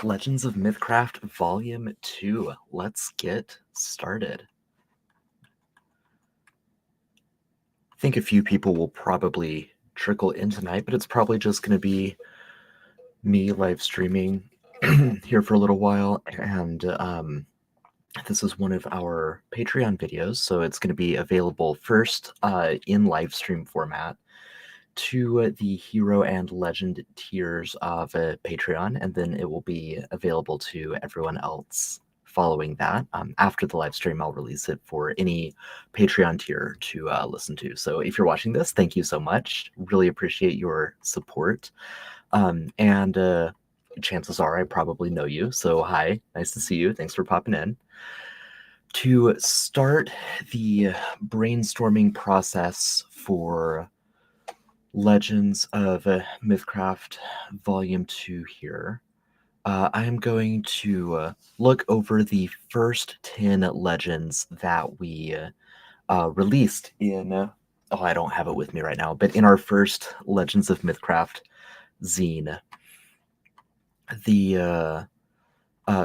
Legends of MythCraft Volume 2. Let's get started. I think a few people will probably trickle in tonight, but it's probably just going to be me live streaming here for a little while. And this is one of our Patreon videos, so it's going to be available first in live stream format to the hero and legend tiers of Patreon, and then it will be available to everyone else following that. After the live stream, I'll release it for any Patreon tier to listen to. So if you're watching this, thank you so much. Really appreciate your support. And chances are I probably know you. So hi, nice to see you. Thanks for popping in. To start the brainstorming process for Legends of MythCraft Volume 2 here, I am going to look over the first 10 legends that we released in, oh, I don't have it with me right now, but in our first Legends of MythCraft zine.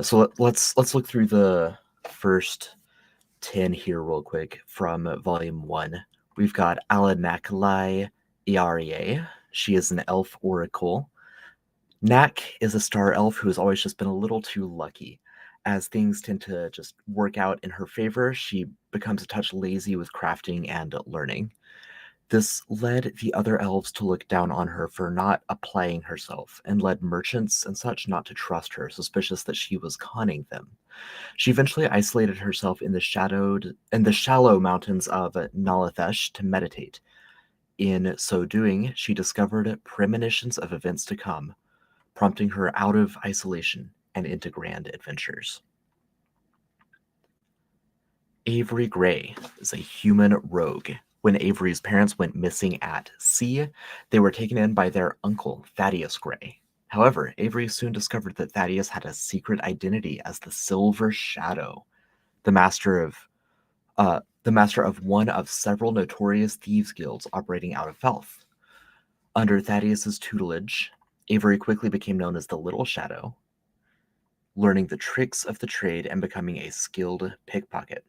So let's look through the first 10 here real quick from Volume 1. We've got Alanakalai Iarie. She is an elf oracle. Nak is a star elf who has always just been a little too lucky. As things tend to just work out in her favor, she becomes a touch lazy with crafting and learning. This led the other elves to look down on her for not applying herself, and led merchants and such not to trust her, suspicious that she was conning them. She eventually isolated herself in the shallow mountains of Nalathesh to meditate. In so doing, she discovered premonitions of events to come, prompting her out of isolation and into grand adventures. Avery Gray is a human rogue. When Avery's parents went missing at sea, they were taken in by their uncle, Thaddeus Gray. However, Avery soon discovered that Thaddeus had a secret identity as the Silver Shadow, the master of one of several notorious thieves' guilds operating out of Felth. Under Thaddeus's tutelage, Avery quickly became known as the Little Shadow, learning the tricks of the trade and becoming a skilled pickpocket.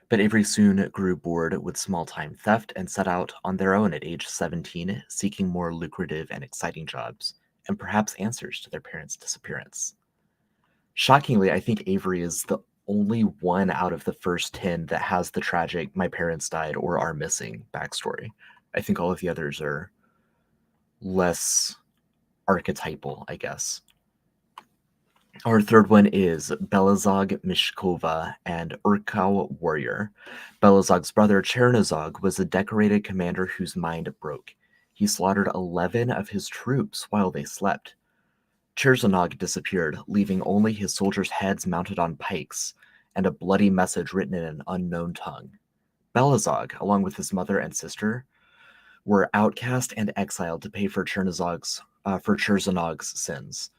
But Avery soon grew bored with small-time theft and set out on their own at age 17, seeking more lucrative and exciting jobs, and perhaps answers to their parents' disappearance. Shockingly, I think Avery is the only one out of the first 10 that has the tragic "my parents died or are missing" backstory. I think all of the others are less archetypal, I guess. Our third one is Belazog Mishkova and Urkau Warrior. Belazog's brother Chernozog was a decorated commander whose mind broke. He slaughtered 11 of his troops while they slept. Cherzonog disappeared, leaving only his soldiers' heads mounted on pikes and a bloody message written in an unknown tongue. Belazog, along with his mother and sister, were outcast and exiled to pay for Cherzonog's sins.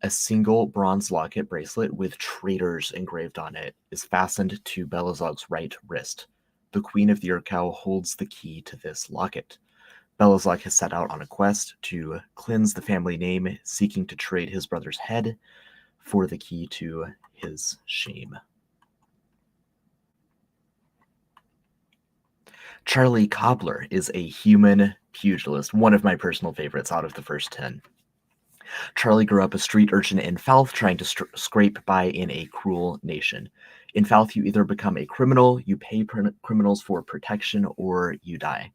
A single bronze locket bracelet with traitors engraved on it is fastened to Belazog's right wrist. The Queen of the Urkau holds the key to this locket. Belazog has set out on a quest to cleanse the family name, seeking to trade his brother's head for the key to his shame. Charlie Cobbler is a human pugilist, one of my personal favorites out of the first 10. Charlie grew up a street urchin in Falth, trying to scrape by in a cruel nation. In Falth, you either become a criminal, you pay criminals for protection, or you die.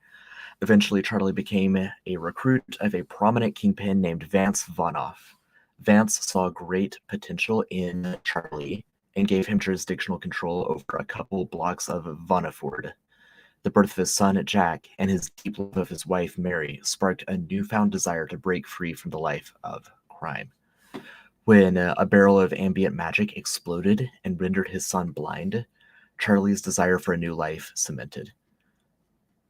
Eventually, Charlie became a recruit of a prominent kingpin named Vance Vonoff. Vance saw great potential in Charlie and gave him jurisdictional control over a couple blocks of Voniford. The birth of his son, Jack, and his deep love of his wife, Mary, sparked a newfound desire to break free from the life of crime. When a barrel of ambient magic exploded and rendered his son blind, Charlie's desire for a new life cemented.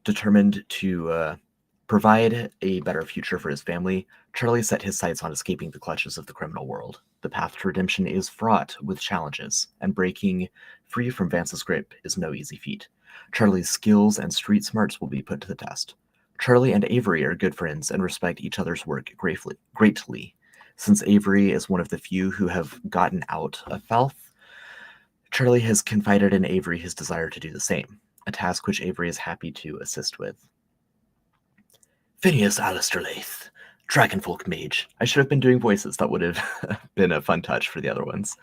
Determined to provide a better future for his family, Charlie set his sights on escaping the clutches of the criminal world. The path to redemption is fraught with challenges, and breaking free from Vance's grip is no easy feat. Charlie's skills and street smarts will be put to the test. Charlie and Avery are good friends and respect each other's work greatly. Since Avery is one of the few who have gotten out of Falth, Charlie has confided in Avery his desire to do the same, a task which Avery is happy to assist with. Phineas Alistair Lath, Dragonfolk Mage. I should have been doing voices. That would have been a fun touch for the other ones.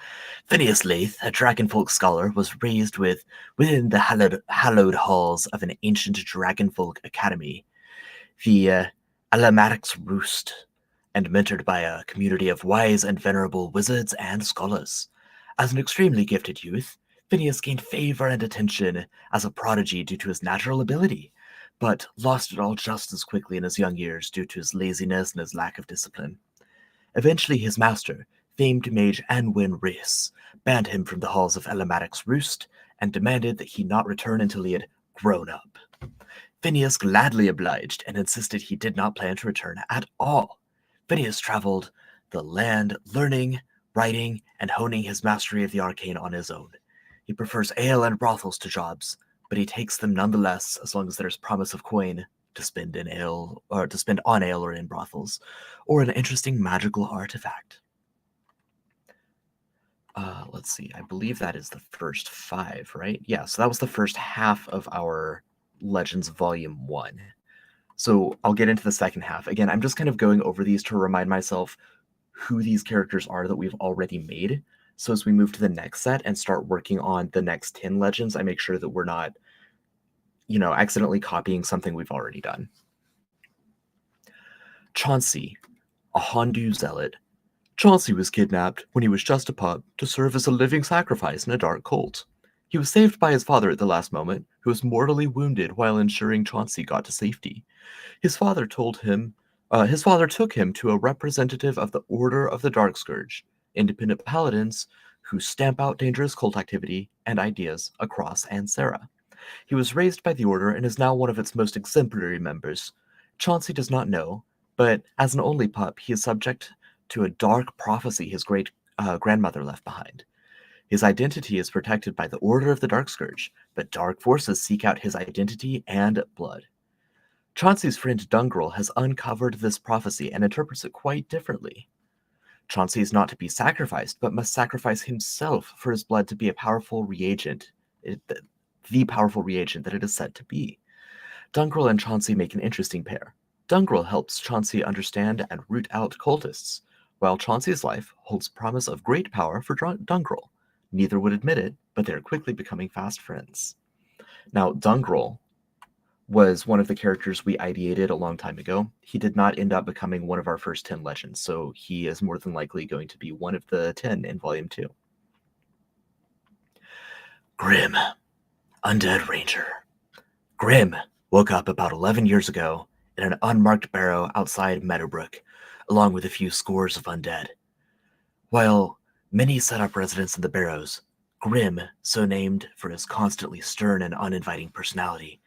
Phineas Lath, a Dragonfolk scholar, was raised within the hallowed halls of an ancient Dragonfolk academy, the Alamaric's Roost, and mentored by a community of wise and venerable wizards and scholars. As an extremely gifted youth, Phineas gained favor and attention as a prodigy due to his natural ability, but lost it all just as quickly in his young years due to his laziness and his lack of discipline. Eventually, his master, famed mage Anwin Rhys, banned him from the halls of Elamadic's Roost and demanded that he not return until he had grown up. Phineas gladly obliged and insisted he did not plan to return at all. Phineas traveled the land, learning, writing, and honing his mastery of the arcane on his own. He prefers ale and brothels to jobs, but he takes them nonetheless as long as there's promise of coin to spend in ale or to spend on ale or in brothels, or an interesting magical artifact. Let's see. I believe that is the first 5, right? Yeah, so that was the first half of our Legends Volume 1. So I'll get into the second half. Again, I'm just kind of going over these to remind myself who these characters are that we've already made. So as we move to the next set and start working on the next 10 legends, I make sure that we're not, accidentally copying something we've already done. Chauncey, a Hondu zealot. Chauncey was kidnapped when he was just a pup to serve as a living sacrifice in a dark cult. He was saved by his father at the last moment, who was mortally wounded while ensuring Chauncey got to safety. His father took him to a representative of the Order of the Dark Scourge, independent paladins who stamp out dangerous cult activity and ideas across Ansera. He was raised by the Order and is now one of its most exemplary members. Chauncey does not know, but as an only pup, he is subject to a dark prophecy his great grandmother left behind. His identity is protected by the Order of the Dark Scourge, but dark forces seek out his identity and blood. Chauncey's friend Dungrel has uncovered this prophecy and interprets it quite differently. Chauncey is not to be sacrificed, but must sacrifice himself for his blood to be a powerful reagent, the powerful reagent that it is said to be. Dungrel and Chauncey make an interesting pair. Dungrel helps Chauncey understand and root out cultists, while Chauncey's life holds promise of great power for Dungrel. Neither would admit it, but they are quickly becoming fast friends. Now, Dungrel was one of the characters we ideated a long time ago. He did not end up becoming one of our first 10 legends, so he is more than likely going to be one of the 10 in Volume 2. Grim, Undead Ranger. Grim woke up about 11 years ago in an unmarked barrow outside Meadowbrook, along with a few scores of undead. While many set up residence in the barrows, Grim, so named for his constantly stern and uninviting personality,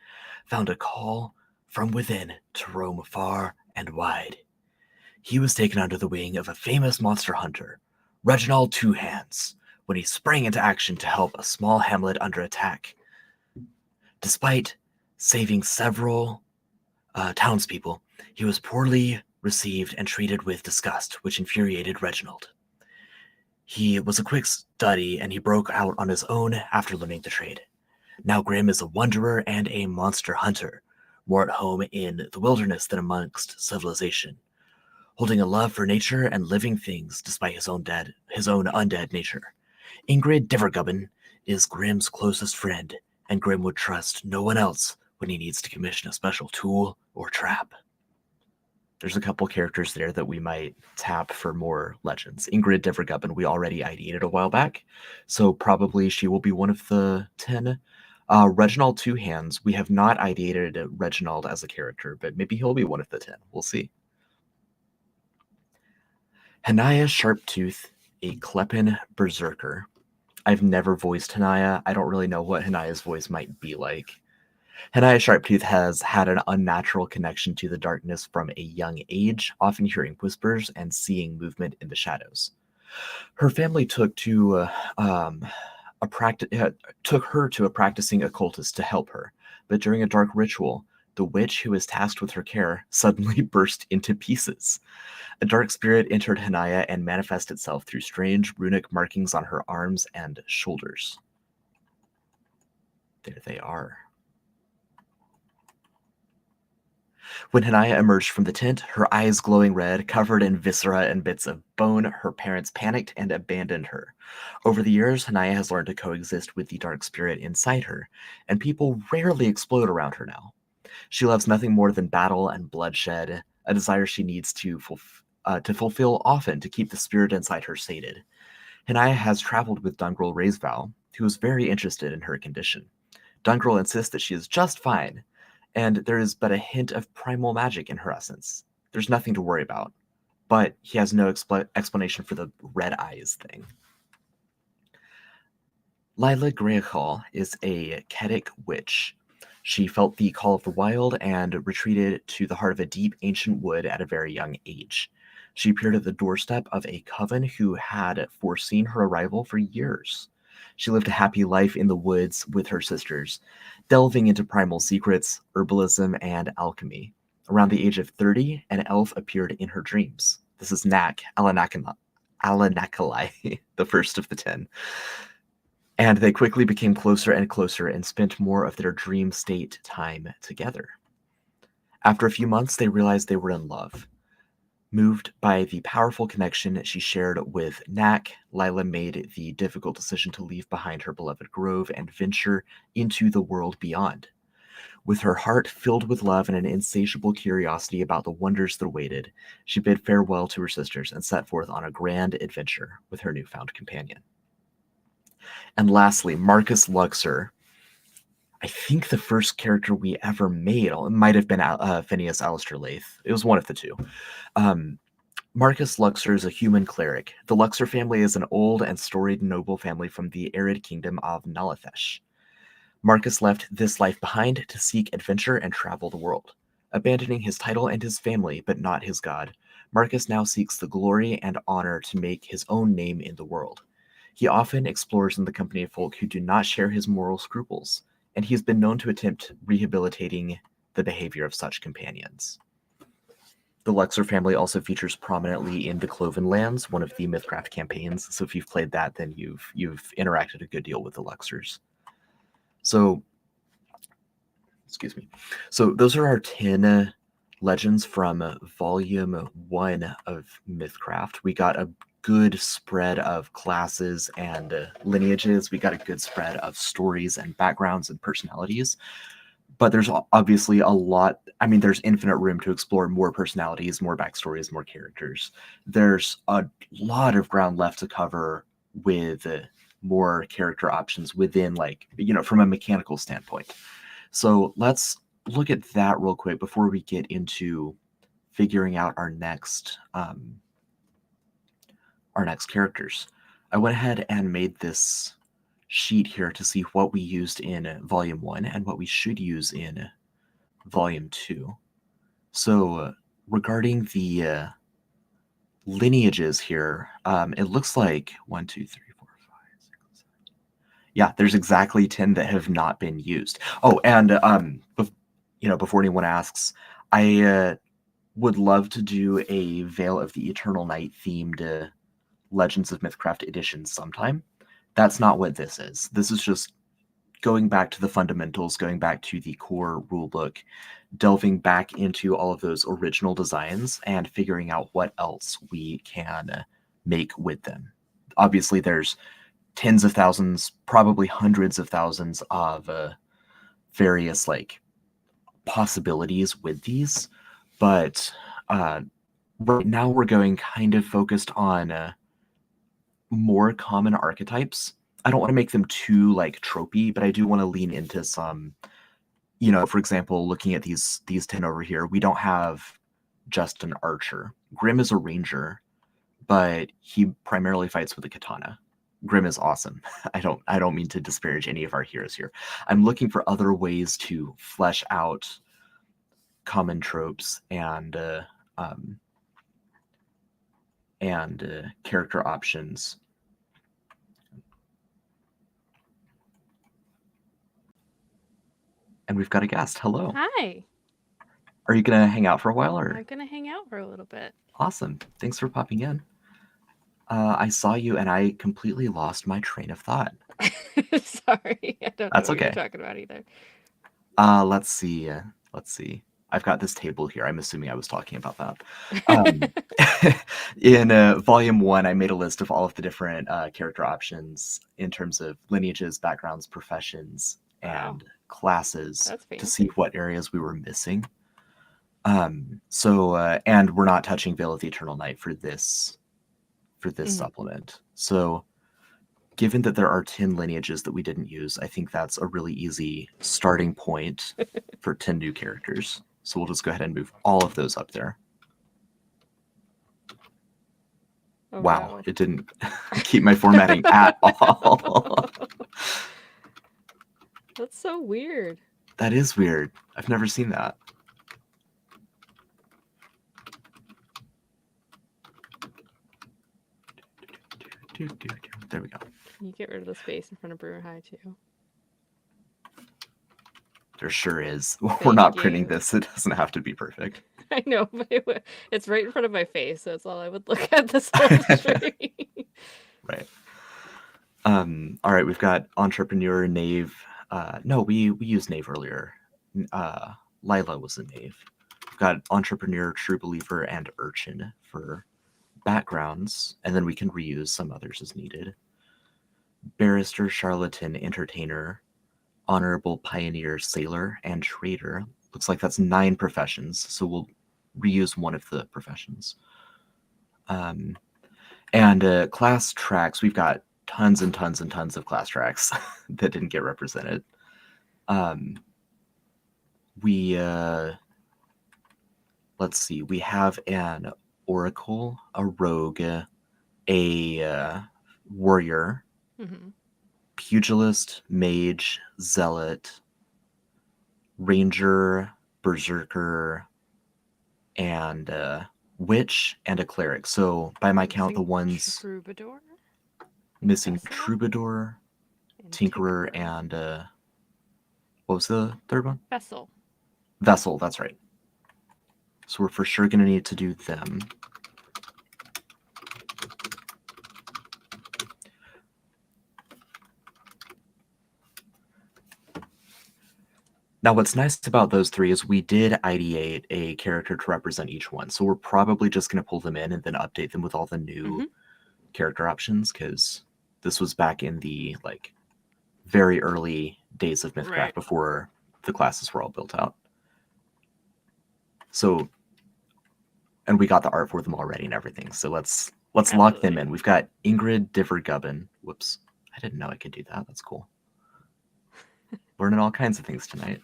found a call from within to roam far and wide. He was taken under the wing of a famous monster hunter, Reginald Two Hands, when he sprang into action to help a small hamlet under attack. Despite saving several townspeople, he was poorly received and treated with disgust, which infuriated Reginald. He was a quick study, and he broke out on his own after learning the trade. Now Grim is a wanderer and a monster hunter, more at home in the wilderness than amongst civilization, holding a love for nature and living things despite his own undead nature. Ingrid Divergubben is Grim's closest friend, and Grim would trust no one else when he needs to commission a special tool or trap. There's a couple characters there that we might tap for more legends. Ingrid Divergubben we already ideated a while back, so probably she will be one of the 10. Reginald Two Hands, we have not ideated Reginald as a character, but maybe he'll be one of the 10. We'll see. Hanaya Sharptooth, a Kleppen Berserker. I've never voiced Hanaya. I don't really know what Hanaya's voice might be like. Hanaya Sharptooth has had an unnatural connection to the darkness from a young age, often hearing whispers and seeing movement in the shadows. Her family took her to a practicing occultist to help her, but during a dark ritual, The witch who was tasked with her care suddenly burst into pieces. A dark spirit entered Hanaya and manifested itself through strange runic markings on her arms and shoulders. There they are. When Hanaya emerged from the tent, her eyes glowing red, covered in viscera and bits of bone, her parents panicked and abandoned her. Over the years, Hanaya has learned to coexist with the dark spirit inside her, and people rarely explode around her now. She loves nothing more than battle and bloodshed, a desire she needs to fulfill often to keep the spirit inside her sated. Hanaya has traveled with Dungrel Raisvow, who is very interested in her condition. Dungrel insists that she is just fine, and there is but a hint of primal magic in her essence. There's nothing to worry about, but he has no explanation for the red eyes thing. Lila Greyhall is a Ketic witch. She felt the call of the wild and retreated to the heart of a deep ancient wood at a very young age. She appeared at the doorstep of a coven who had foreseen her arrival for years. She lived a happy life in the woods with her sisters, delving into primal secrets, herbalism, and alchemy. Around the age of 30, an elf appeared in her dreams. This is Nak, Alanakalai, the first of the 10. And they quickly became closer and closer and spent more of their dream state time together. After a few months, they realized they were in love. Moved by the powerful connection she shared with Nak, Lila made the difficult decision to leave behind her beloved grove and venture into the world beyond. With her heart filled with love and an insatiable curiosity about the wonders that awaited, she bid farewell to her sisters and set forth on a grand adventure with her newfound companion. And lastly, Marcus Luxor. I think the first character we ever made, it might have been Phineas Alistair Lath. It was one of the two. Marcus Luxor is a human cleric. The Luxor family is an old and storied noble family from the arid kingdom of Nalathesh. Marcus left this life behind to seek adventure and travel the world. Abandoning his title and his family, but not his god, Marcus now seeks the glory and honor to make his own name in the world. He often explores in the company of folk who do not share his moral scruples, and he has been known to attempt rehabilitating the behavior of such companions. The Luxor family also features prominently in the Cloven Lands, one of the MythCraft campaigns. So if you've played that, then you've interacted a good deal with the Luxors. So, excuse me. So those are our 10 legends from Volume 1 of MythCraft. We got a good spread of classes and lineages. We got a good spread of stories and backgrounds and personalities. But there's obviously a lot. I mean, there's infinite room to explore more personalities, more backstories, more characters. There's a lot of ground left to cover with more character options within, like, from a mechanical standpoint. So let's look at that real quick before we get into figuring out our next characters. I went ahead and made this sheet here to see what we used in Volume 1 and what we should use in Volume 2. So regarding the lineages here, it looks like 1, 2, 3, 4, 5, 6, 7. Yeah, there's exactly 10 that have not been used. Oh, and before anyone asks, I would love to do a Veil of the Eternal Night themed Legends of Mythcraft edition sometime. That's not what this is. This is just going back to the fundamentals, going back to the core rulebook, delving back into all of those original designs and figuring out what else we can make with them. Obviously, there's tens of thousands, probably hundreds of thousands of various possibilities with these, but right now we're going kind of focused on more common archetypes. I don't want to make them too tropey, but I do want to lean into some, for example, looking at these 10 over here, we don't have just an archer. Grim is a ranger, but he primarily fights with a katana. Grim is awesome. I don't mean to disparage any of our heroes here. I'm looking for other ways to flesh out common tropes and character options. And we've got a guest. Hello. Hi. Are you gonna hang out for a while, or? I'm gonna hang out for a little bit. Awesome. Thanks for popping in. I saw you and I completely lost my train of thought. Sorry, I don't know That's what you were okay. talking about either. Let's see. Let's see. I've got this table here. I'm assuming I was talking about that. Um, in volume 1, I made a list of all of the different character options in terms of lineages, backgrounds, professions, Wow, and classes that's to see fancy. what areas we were missing. And we're not touching Veil of the Eternal Night for this Hmm. supplement. So given that there are 10 lineages that we didn't use, I think that's a really easy starting point for 10 new characters. So we'll just go ahead and move all of those up there. Oh Wow, no. it didn't keep my formatting at all. That's so weird. That is weird. I've never seen that. There we go. Can you get rid of the space in front of Brewer High too? There sure is. We're Thank not printing you. this. It doesn't have to be perfect. I know, but it's right in front of my face. So that's all I would look at this whole stream. Right. All right, we've got entrepreneur, knave. No, we used knave earlier. Uh, Lila was a knave. We've got entrepreneur, true believer, and urchin for backgrounds, and then we can reuse some others as needed. Barrister, charlatan, entertainer, honorable pioneer, sailor, and trader. Looks like that's 9 professions, so we'll reuse one of the professions. And class tracks, we've got tons and tons and tons of class tracks that didn't get represented. Um, we let's see, we have an oracle, a rogue, a warrior, Hmm. pugilist, mage, zealot, ranger, berserker, and witch, and a cleric. So by my count, the Missing ones Troubadour and missing Vessel troubadour, and tinkerer, Tinkerer. and what was the third one? Vessel. Vessel, that's right. So we're for sure going to need to do them. Now, what's nice about those 3 is we did ideate a character to represent each one. So we're probably just going to pull them in and then update them with all the new Hmm. character options, because this was back in the very early days of Right. MythCraft before the classes were all built out. So, and we got the art for them already and everything. So let's lock them Absolutely. in. We've got Ingrid Divergubbin. Whoops, I didn't know I could do that. That's cool. Learning all kinds of things tonight.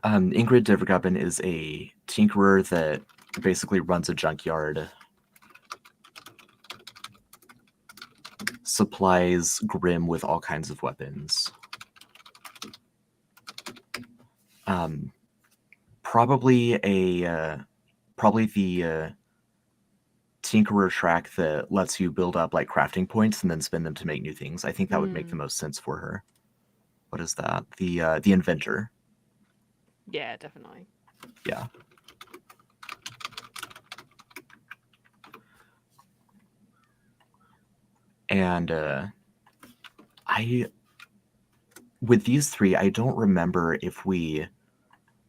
Ingrid Divergubbin is a tinkerer that basically runs a junkyard, supplies Grim with all kinds of weapons. Probably the tinkerer track that lets you build up like crafting points and then spend them to make new things. I think that would make the Mm. most sense for her. What is that? The inventor. Yeah, definitely. Yeah. And I with these 3, I don't remember if we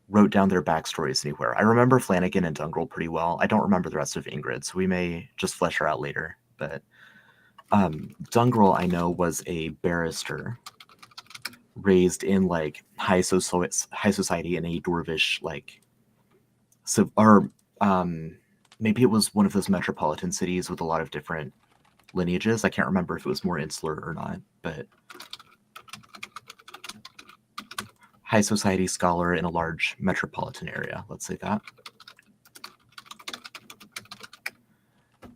wrote down their backstories anywhere. I remember Flanagan and Dungrel pretty well. I don't remember the rest of Ingrid, so we may just flesh her out later. But Dungrel, I know, was a barrister raised in like high society in a dwarvish so or maybe it was one of those metropolitan cities with a lot of different lineages. I can't remember if it was more insular or not, but high society scholar in a large metropolitan area, let's say that.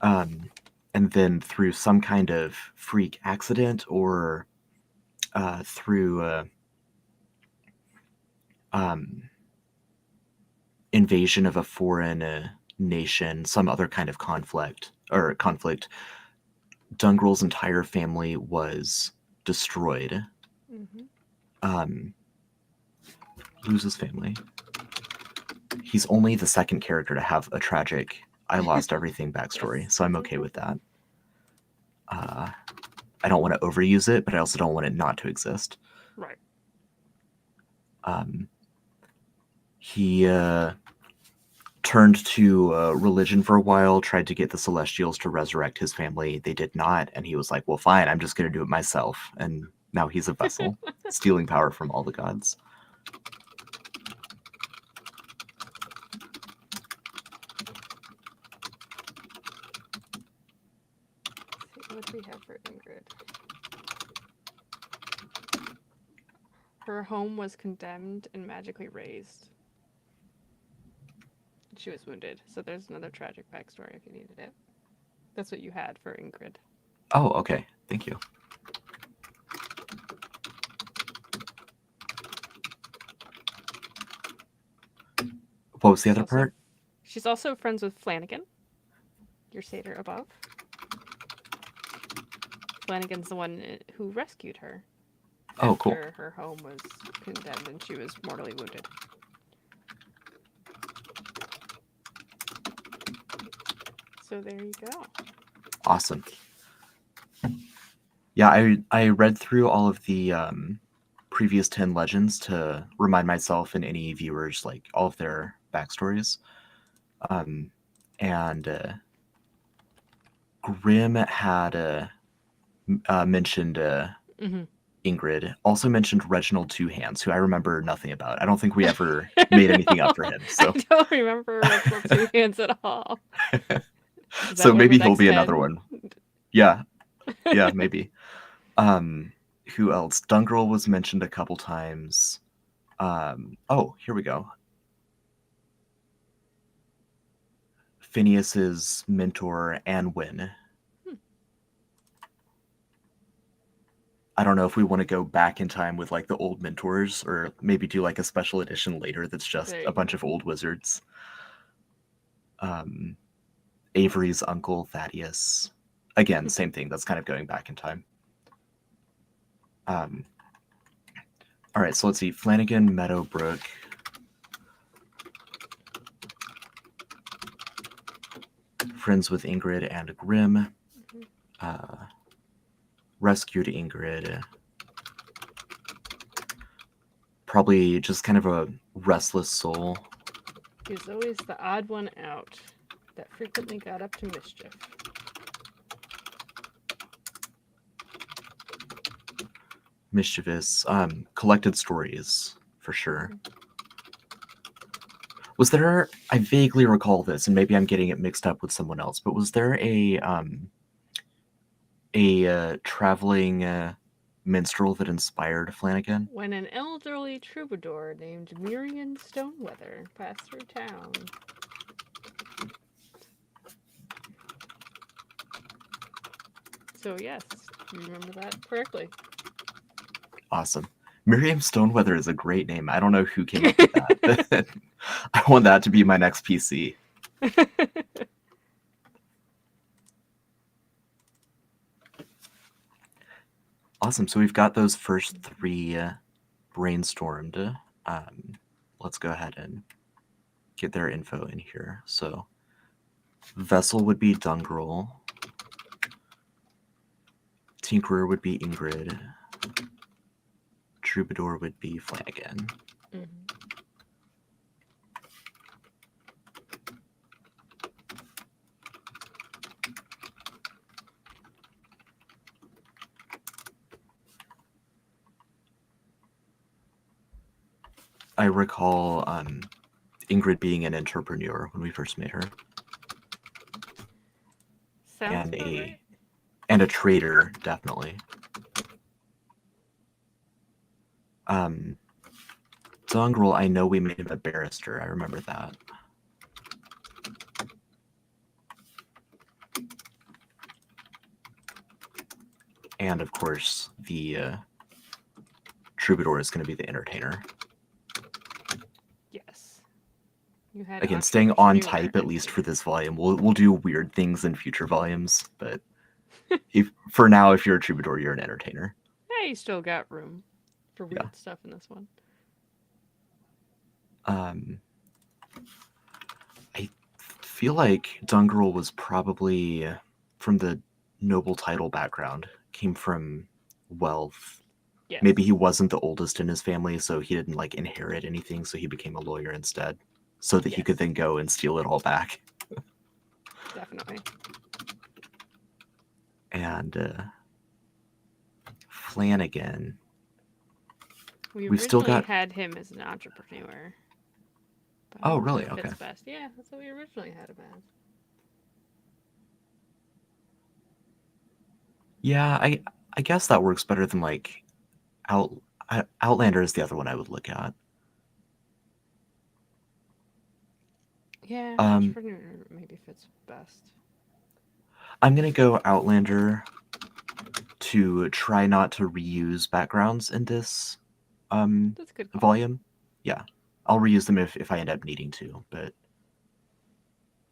And then through some kind of freak accident or through um, invasion of a foreign nation, some other kind of conflict, Dungrel's entire family was destroyed. Hmm. loses family. He's only the second character to have a tragic I lost everything backstory, Yes, so I'm that's okay with that. I don't want to overuse it, but I also don't want it not to exist. Right. He turned to religion for a while, tried to get the Celestials to resurrect his family. They did not, and he was like, well, fine, I'm just going to do it myself. And now he's a vessel, stealing power from all the gods. Let's see, what do we have for Ingrid? Her home was condemned and magically raised. She was wounded, so there's another tragic backstory if you needed it. That's what you had for Ingrid. Oh, okay. Thank you. What was the other part? She's also friends with Flanagan, your satyr above. Flanagan's the one who rescued her Oh, after cool. her home was condemned and she was mortally wounded. So there you go. Awesome. Yeah, I read through all of the previous 10 legends to remind myself and any viewers like all of their backstories. And Grimm had mentioned Ingrid, also mentioned Reginald Two Hands, who I remember nothing about. I don't think we ever made anything up for him. So I don't remember Reginald Two Hands at all. So maybe he'll be another one. Yeah, yeah, maybe. Who else? Dungrel was mentioned a couple times. Oh, here we go. Phineas's mentor, Anwin. I don't know if we want to go back in time with like the old mentors, or maybe do like a special edition later that's just a bunch of old wizards. Avery's uncle, Thaddeus. Again, same thing. That's kind of going back in time. All right, so let's see. Flanagan, Meadowbrook. Friends with Ingrid and Grimm. Rescued Ingrid. Probably just kind of a restless soul. He was always the odd one out that frequently got up to mischief. Mischievous. Collected stories, for sure. Was there, I vaguely recall this, and maybe I'm getting it mixed up with someone else, but was there a traveling minstrel that inspired Flanagan? When an elderly troubadour named Miriam Stoneweather passed through town. So yes, you remember that correctly. Awesome. Miriam Stoneweather is a great name. I don't know who came up with that. I want that to be my next PC. Awesome. So we've got those first three brainstormed. Let's go ahead and get their info in here. So Vessel would be Dungrel. Tinkerer would be Ingrid. Troubadour would be Flanagan. I recall Ingrid being an entrepreneur when we first met her. Sounds and a trader, definitely. Dungrel, I know we made him a barrister. I remember that. And of course, the Troubadour is going to be the entertainer. Yes. You had again staying on type at least for this volume. We'll do weird things in future volumes, but for now, if you're a troubadour, you're an entertainer. Yeah, you still got room for weird stuff in this one. Um, I feel like Dungrel was probably from the noble title background, came from wealth. Yes, Maybe he wasn't the oldest in his family, so he didn't like inherit anything, so he became a lawyer instead, so that he could yes, then go and steal it all back. definitely. And Flanagan, We we've still originally got. had him as an entrepreneur, but I Oh, don't know if really? it Okay. fits best. Yeah, that's what we originally had him as. Yeah, I guess that works better than like Out Outlander is the other one I would look at. Yeah, Um, entrepreneur maybe fits best. I'm gonna go Outlander to try not to reuse backgrounds in this That's a good call. volume. Yeah, I'll reuse them if I end up needing to, but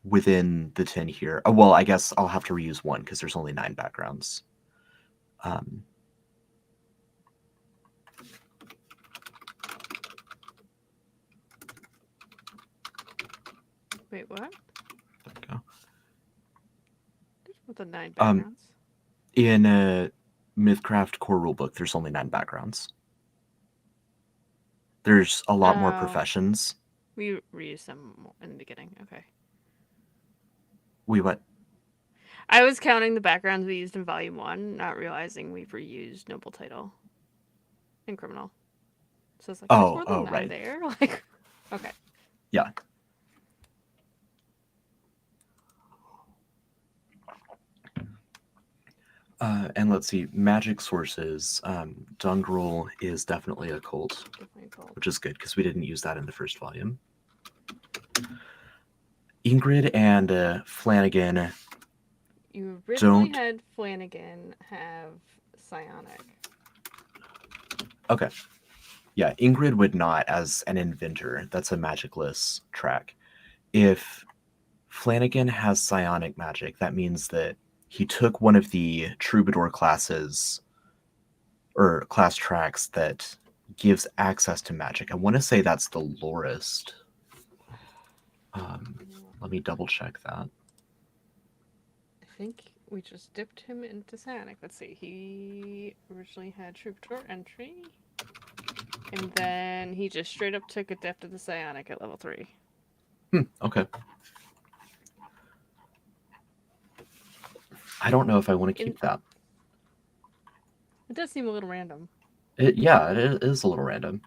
within the 10 here. Oh, well, I guess I'll have to reuse one because there's only 9 backgrounds. Um, Wait, what? there we go. With the 9 Um, backgrounds? in a MythCraft core rulebook, there's only 9 backgrounds. There's a lot more Oh, professions. we reused them in the beginning. Okay. We what? I was counting the backgrounds we used in Volume 1, not realizing we've reused Noble Title and Criminal. So it's like, there's Oh, more than oh, 9 right. there? Like, okay. Yeah. And let's see, magic sources. Dungrel is definitely a cult, Definitely called. which is good because we didn't use that in the first volume. Ingrid and Flanagan You originally don't. had Flanagan have Psionic. Okay. Yeah, Ingrid would not as an inventor. That's a magicless track. If Flanagan has psionic magic, that means that he took one of the troubadour classes or class tracks that gives access to magic. I want to say that's the lorist. Um, Let me double check that. I think we just dipped him into Psionic. Let's see. He originally had Troubadour entry, and then he just straight up took a depth of the Psionic at level 3. Okay. I don't know if I want to In, keep that. it does seem a little random. Yeah, it is a little random.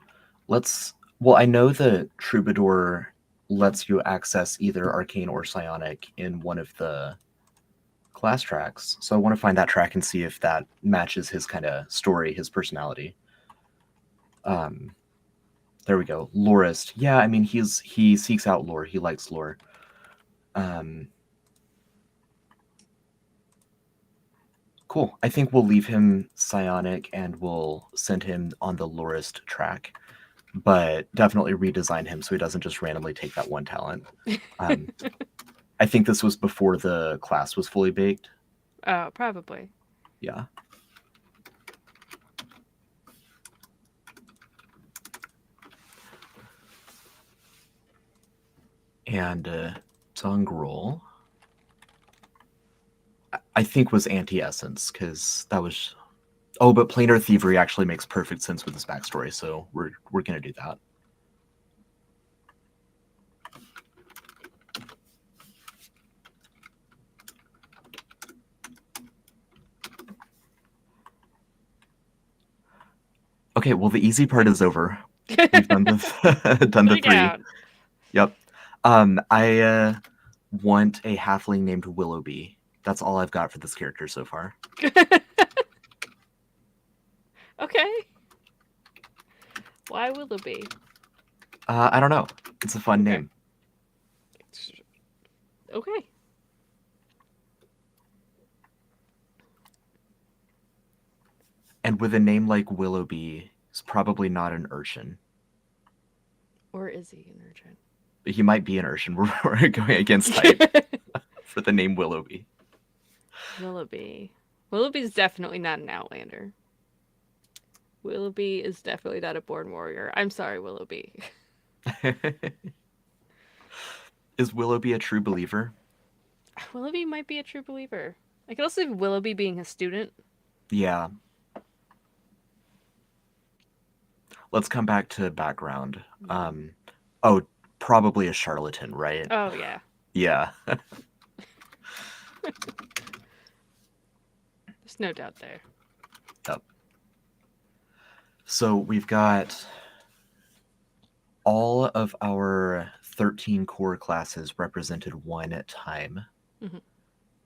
Let's. Well, I know that Troubadour lets you access either Arcane or Psionic in one of the class tracks, so I want to find that track and see if that matches his kind of story, his personality. Um, there we go. Lorist. Yeah, I mean he seeks out lore. He likes lore. Um, cool. I think we'll leave him psionic and we'll send him on the lorist track, but definitely redesign him so he doesn't just randomly take that one talent. Um, I think this was before the class was fully baked. Oh, probably. Yeah. And Dungrel, I think was anti-essence because that was. Oh, but planar thievery actually makes perfect sense with his backstory, so we're gonna do that. Okay, well the easy part is over. We've done the done the Putting 3. out. Yep. I want a halfling named Willoughby. That's all I've got for this character so far. Okay. Why Willoughby? I don't know. It's a fun Okay. name. Okay. And with a name like Willoughby, he's probably not an urchin. Or is he an urchin? But he might be an urchin. We're going against type for the name Willoughby. Willoughby. Willoughby's definitely not an Outlander. Willoughby is definitely not a born warrior. I'm sorry, Willoughby. Is Willoughby a true believer? Willoughby might be a true believer. I could also see Willoughby being a student. Yeah. Let's come back to background. Oh, probably a charlatan, right? Oh yeah. Yeah. There's no doubt there. Yep. So we've got all of our 13 core classes represented one at time. Mm-hmm.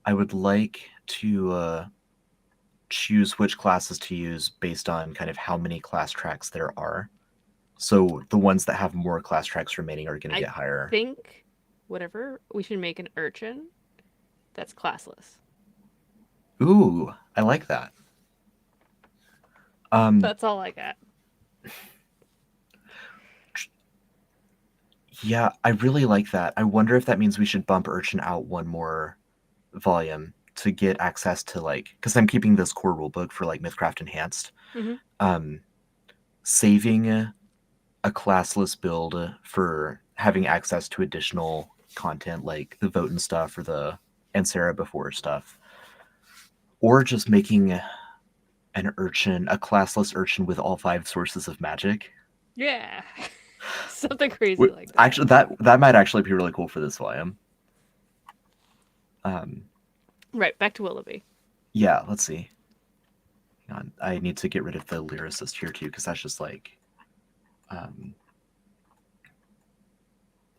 I would like to choose which classes to use based on kind of how many class tracks there are. So the ones that have more class tracks remaining are going to I get higher. think whatever we should make an urchin that's classless. Ooh, I like that. That's all I got. Yeah, I really like that. I wonder if that means we should bump Urchin out one more volume to get access to like, because I'm keeping this core rulebook for like MythCraft Enhanced. Mm-hmm. Um, Saving a classless build for having access to additional content like the vote and stuff or the Ansera before stuff, or just making an urchin, a classless urchin with all 5 sources of magic. Yeah. Something crazy like that. Actually, that might actually be really cool for this volume. Um, Right, back to Willoughby. yeah, let's see. Hang on. I need to get rid of the lyricist here too, because that's just like um,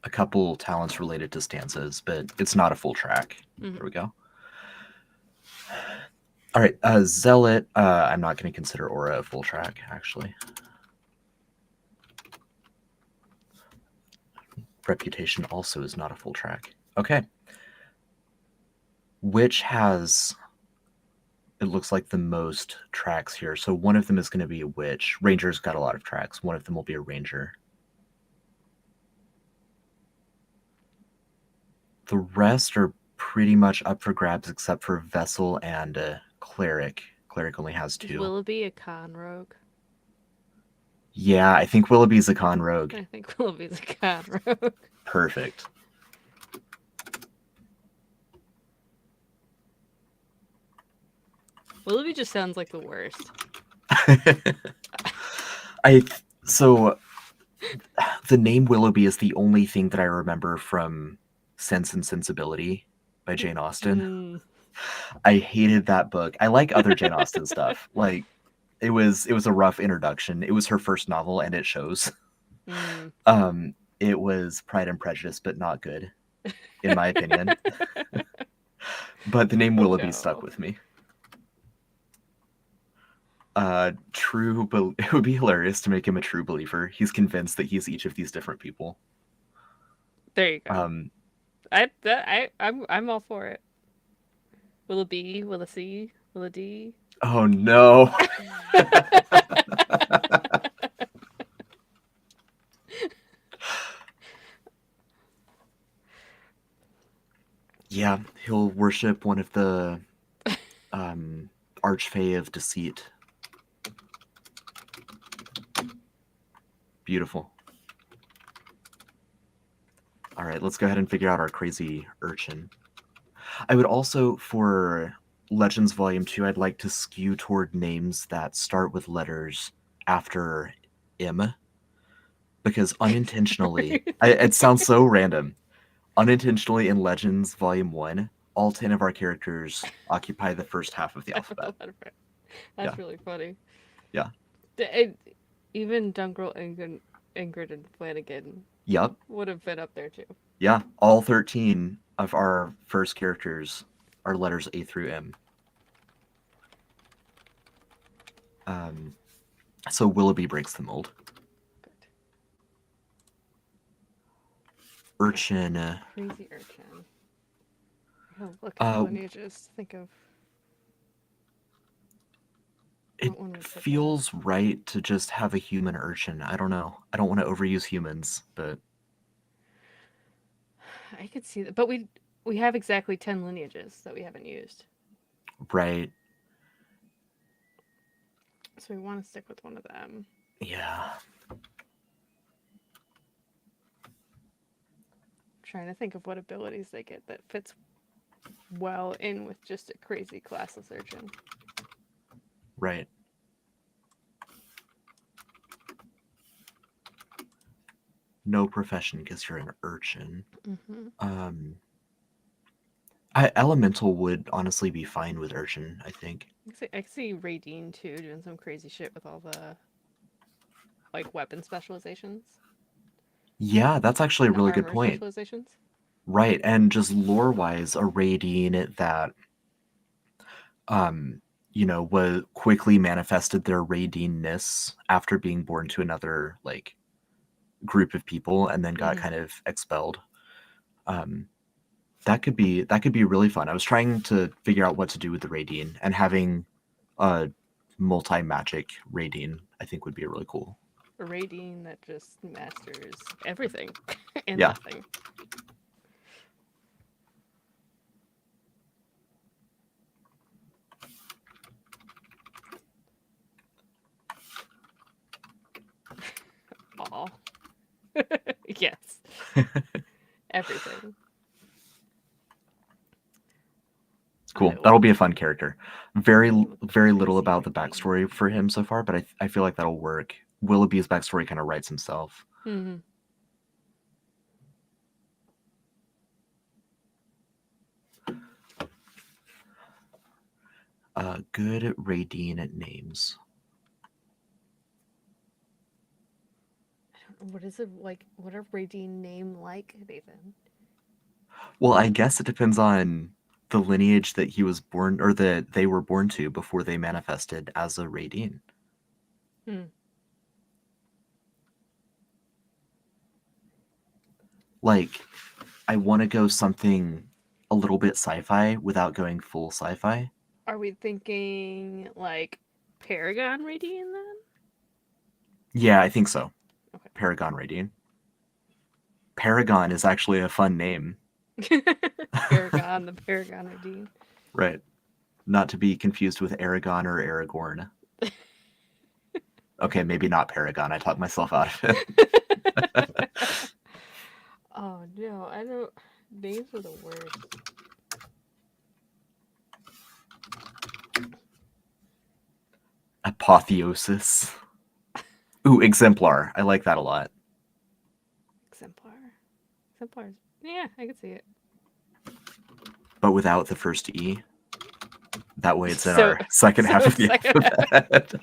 a couple talents related to stanzas, but it's not a full track. Mm-hmm. There we go. All right, Zealot. I'm not going to consider Aura a full track, actually. Reputation also is not a full track. Okay. Which has, it looks like, the most tracks here. So one of them is going to be a witch. Ranger's got a lot of tracks. One of them will be a ranger. The rest are pretty much up for grabs except for Vessel and Cleric. Cleric only has Is 2. Willoughby a con rogue? Yeah, I think Willoughby's a con rogue. I think Willoughby's a con rogue. Perfect. Willoughby just sounds like the worst. So the name Willoughby is the only thing that I remember from Sense and Sensibility by Jane Austen. I hated that book. I like other Jane Austen stuff. Like it was a rough introduction. It was her first novel and it shows. It was Pride and Prejudice, but not good, in my opinion. But the name Willoughby stuck with me. True, but it would be hilarious to make him a true believer. He's convinced that he's each of these different people. There you go. I'm all for it. Will it be? Will it see? Will it D? Oh no. Yeah, he'll worship one of the Archfey of Deceit. Beautiful. All right, let's go ahead and figure out our crazy urchin. I would also, for Legends Volume 2, I'd like to skew toward names that start with letters after M. Because unintentionally, it sounds so random. Unintentionally in Legends Volume 1, all 10 of our characters occupy the first half of the alphabet. That's really funny. Yeah. Even Dungrel, Ingrid, and Flanagan would have been up there too. Yeah, all 13 of our first characters are letters A through M. So Willoughby breaks the mold. Good. Urchin. Crazy urchin. Oh, look at lineages. Think of. It feels right to just have a human urchin. I don't know. I don't want to overuse humans, but I could see that, but we have exactly 10 lineages that we haven't used. Right. So we want to stick with one of them. Yeah. trying to think of what abilities they get that fits well in with just a crazy classless urchin. Right. No profession because you're an urchin. Mm-hmm. Um, Elemental would honestly be fine with urchin, I think. I can see Radine too doing some crazy shit with all the like weapon specializations Yeah, that's actually a and the really good armor point. specializations. Right, and just lore-wise, a raiding that um, was quickly manifested their raidingness after being born to another like group of people and then got Mm-hmm. kind of expelled. Um, that could be really fun. I was trying to figure out what to do with the raiding, and having a multi-magic raiding I think would be really cool. A Radine that just masters everything and Yeah. nothing. All. Yes. Everything. Cool. I That'll will be a fun character. Very name a very little crazy about the Radine. backstory for him so far, but I feel like that'll work. Willoughby's backstory kind of writes himself. Mm-hmm. Good Radine names. What is it like? What a Radine name like, Nathan? Well, I guess it depends on the lineage that he was born or that they were born to before they manifested as a Radine. Hmm. Like, I want to go something a little bit sci-fi without going full sci-fi. Are we thinking like Paragon Radine then? Yeah, I think so. Okay. Paragon Radine. Paragon is actually a fun name. Paragon, the Paragon Radine. Right. Not to be confused with Aragon or Aragorn. Okay, maybe not Paragon. I talked myself out of it. Oh no, I don't. Names are the worst. Apotheosis. Ooh, Exemplar. I like that a lot. Exemplar. Exemplars. Yeah, I can see it. But without the first E. That way it's in So, our second half of the second alphabet.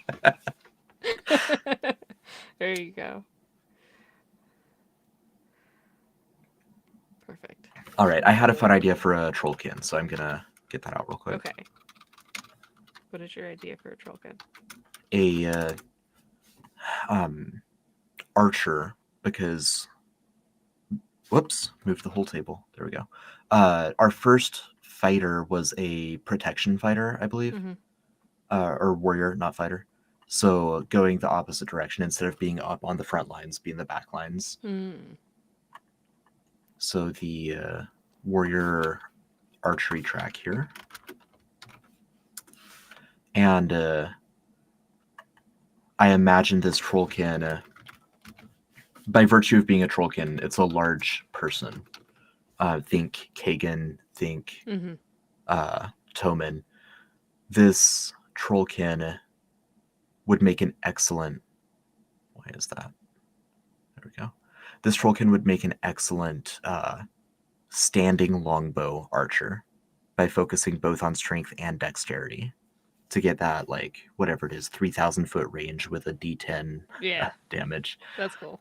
there you go. Perfect. All right, I had a fun idea for a Trollkin, so I'm gonna get that out real quick. Okay. What is your idea for a Trollkin? A archer, because whoops, moved the whole table. There we go. Our first fighter was a protection fighter, I believe, Mm-hmm. Or warrior, not fighter. So going the opposite direction instead of being up on the front lines, being the back lines. Mm. So the warrior archery track here. And I imagine this Trollkin, by virtue of being a Trollkin, it's a large person. Think Kagan, think Mm-hmm. Toman. This Trollkin would make an excellent. Why is that? There we go. This Trollkin would make an excellent standing longbow archer by focusing both on strength and dexterity to get that, like, whatever it is, 3,000 foot range with a d10 Yeah, damage. that's cool.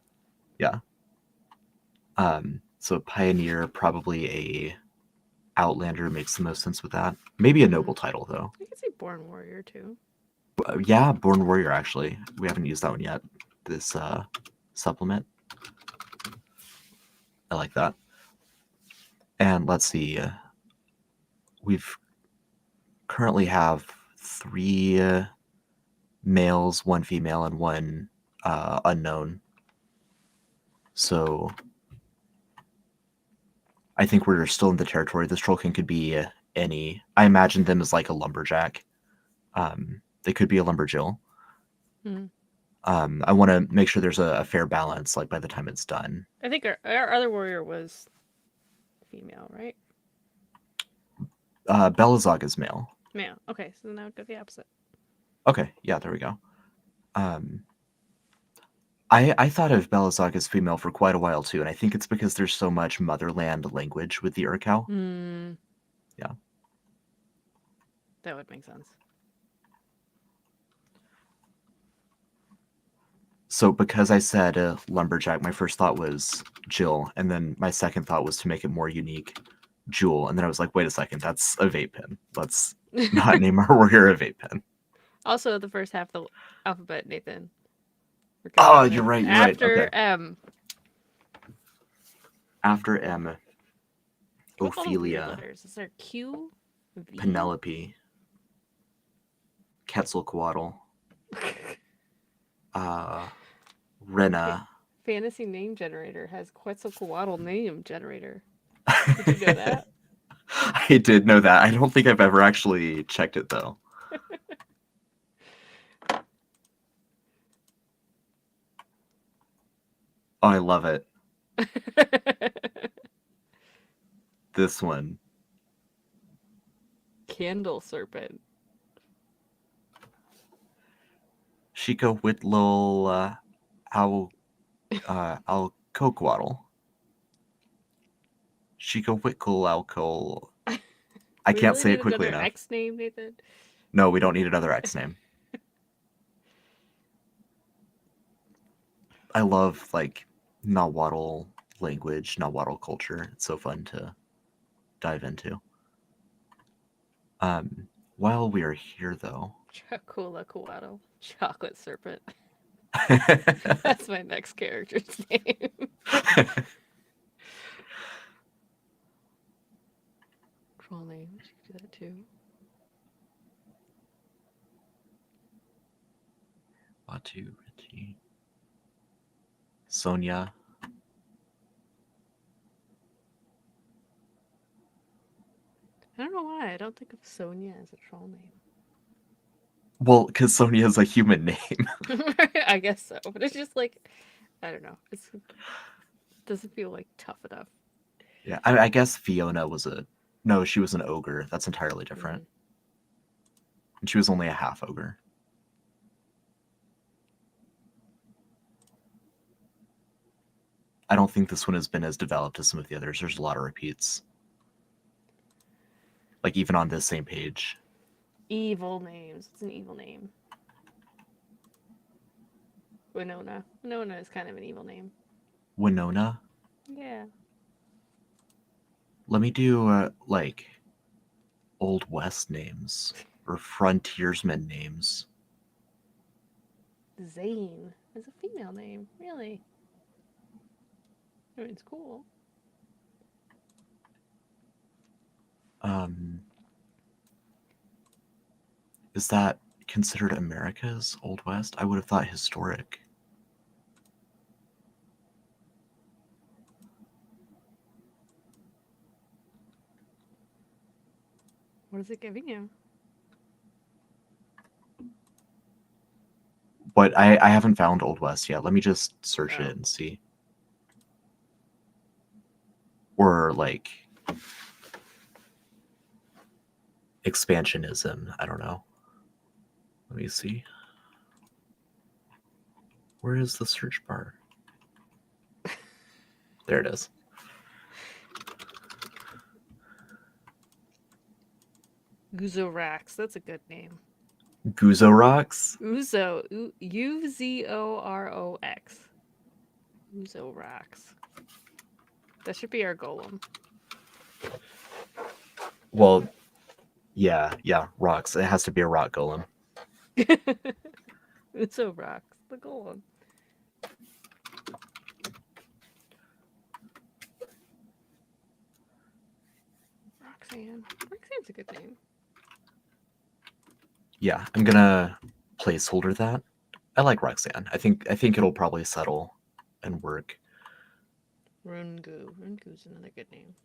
Yeah. So Pioneer, probably a Outlander makes the most sense with that. Maybe a noble title, though. I can see Born Warrior too. Yeah, Born Warrior, actually. We haven't used that one yet. This supplement. I like that. And let's see. We've currently have 3 males, 1 female, and 1 unknown. So I think we're still in the territory. This Trollkin could be any. I imagine them as like a lumberjack. They could be a lumberjill. Mm-hmm. I want to make sure there's a fair balance, like by the time it's done. I think our other warrior was female, right? Belazog is male. Male. Okay, so then I would go the opposite. Okay, yeah, there we go. Um, I thought of Belazog as female for quite a while too, and I think it's because there's so much motherland language with the Urkel. Hmm. Yeah. That would make sense. So because I said lumberjack, my first thought was Jill, and then my second thought was to make it more unique, Jewel, and then I was like, wait a second, that's a vape pen. Let's not name our warrior a vape pen. Also, the first half of the alphabet, Nathan. We're Oh, confusing you're them. right. You're right. After Okay. M. After M, What's all the weird Ophelia, letters? Is there Q? V? Penelope, Quetzalcoatl, uh, Rena. Fantasy name generator has Quetzalcoatl name generator. Did you know that? I did know that. I don't think I've ever actually checked it though. Oh, I love it. This one. Candle serpent. Chica Whitlow Alcoquatl. Chica Whitcool Alcohol. I We can't really say need it quickly another enough. X name, Nathan. No, we don't need another X name. I love like Nahuatl language, Nahuatl culture. It's so fun to dive into. While we are here though. Chocolacoatl. Chocolate serpent. That's my next character's name. Troll names. You can do that too. Watu Richie. Sonia. I don't know why. I don't think of Sonia as a troll name. Well, because Sonia is a human name. I guess so. But it's just like, I don't know. It doesn't feel like tough enough. Yeah, I guess Fiona was a. No, she was an ogre. That's entirely different. Mm. And she was only a half ogre. I don't think this one has been as developed as some of the others. There's a lot of repeats. Like even on this same page. Evil names. It's an evil name. Winona. Winona is kind of an evil name. Winona. Yeah. Let me do like Old West names or frontiersman names. Zane is a female name. Really? I mean, it's cool. Is that considered America's Old West? I would have thought historic. What is it giving you? But I haven't found Old West yet. Let me just search Oh. it and see. Or like expansionism. I don't know. Let me see. Where is the search bar? There it is. Uzorax. That's a good name. Guzo Rocks? Uzo. Uzorox. Uzorax. That should be our golem. Well, yeah, rocks. It has to be a rock golem. Uzorax. The golem. Roxanne. Roxanne's a good name. Yeah, I'm gonna placeholder that. I like Roxanne. I think it'll probably settle and work. Rungu. Rungu's another good name.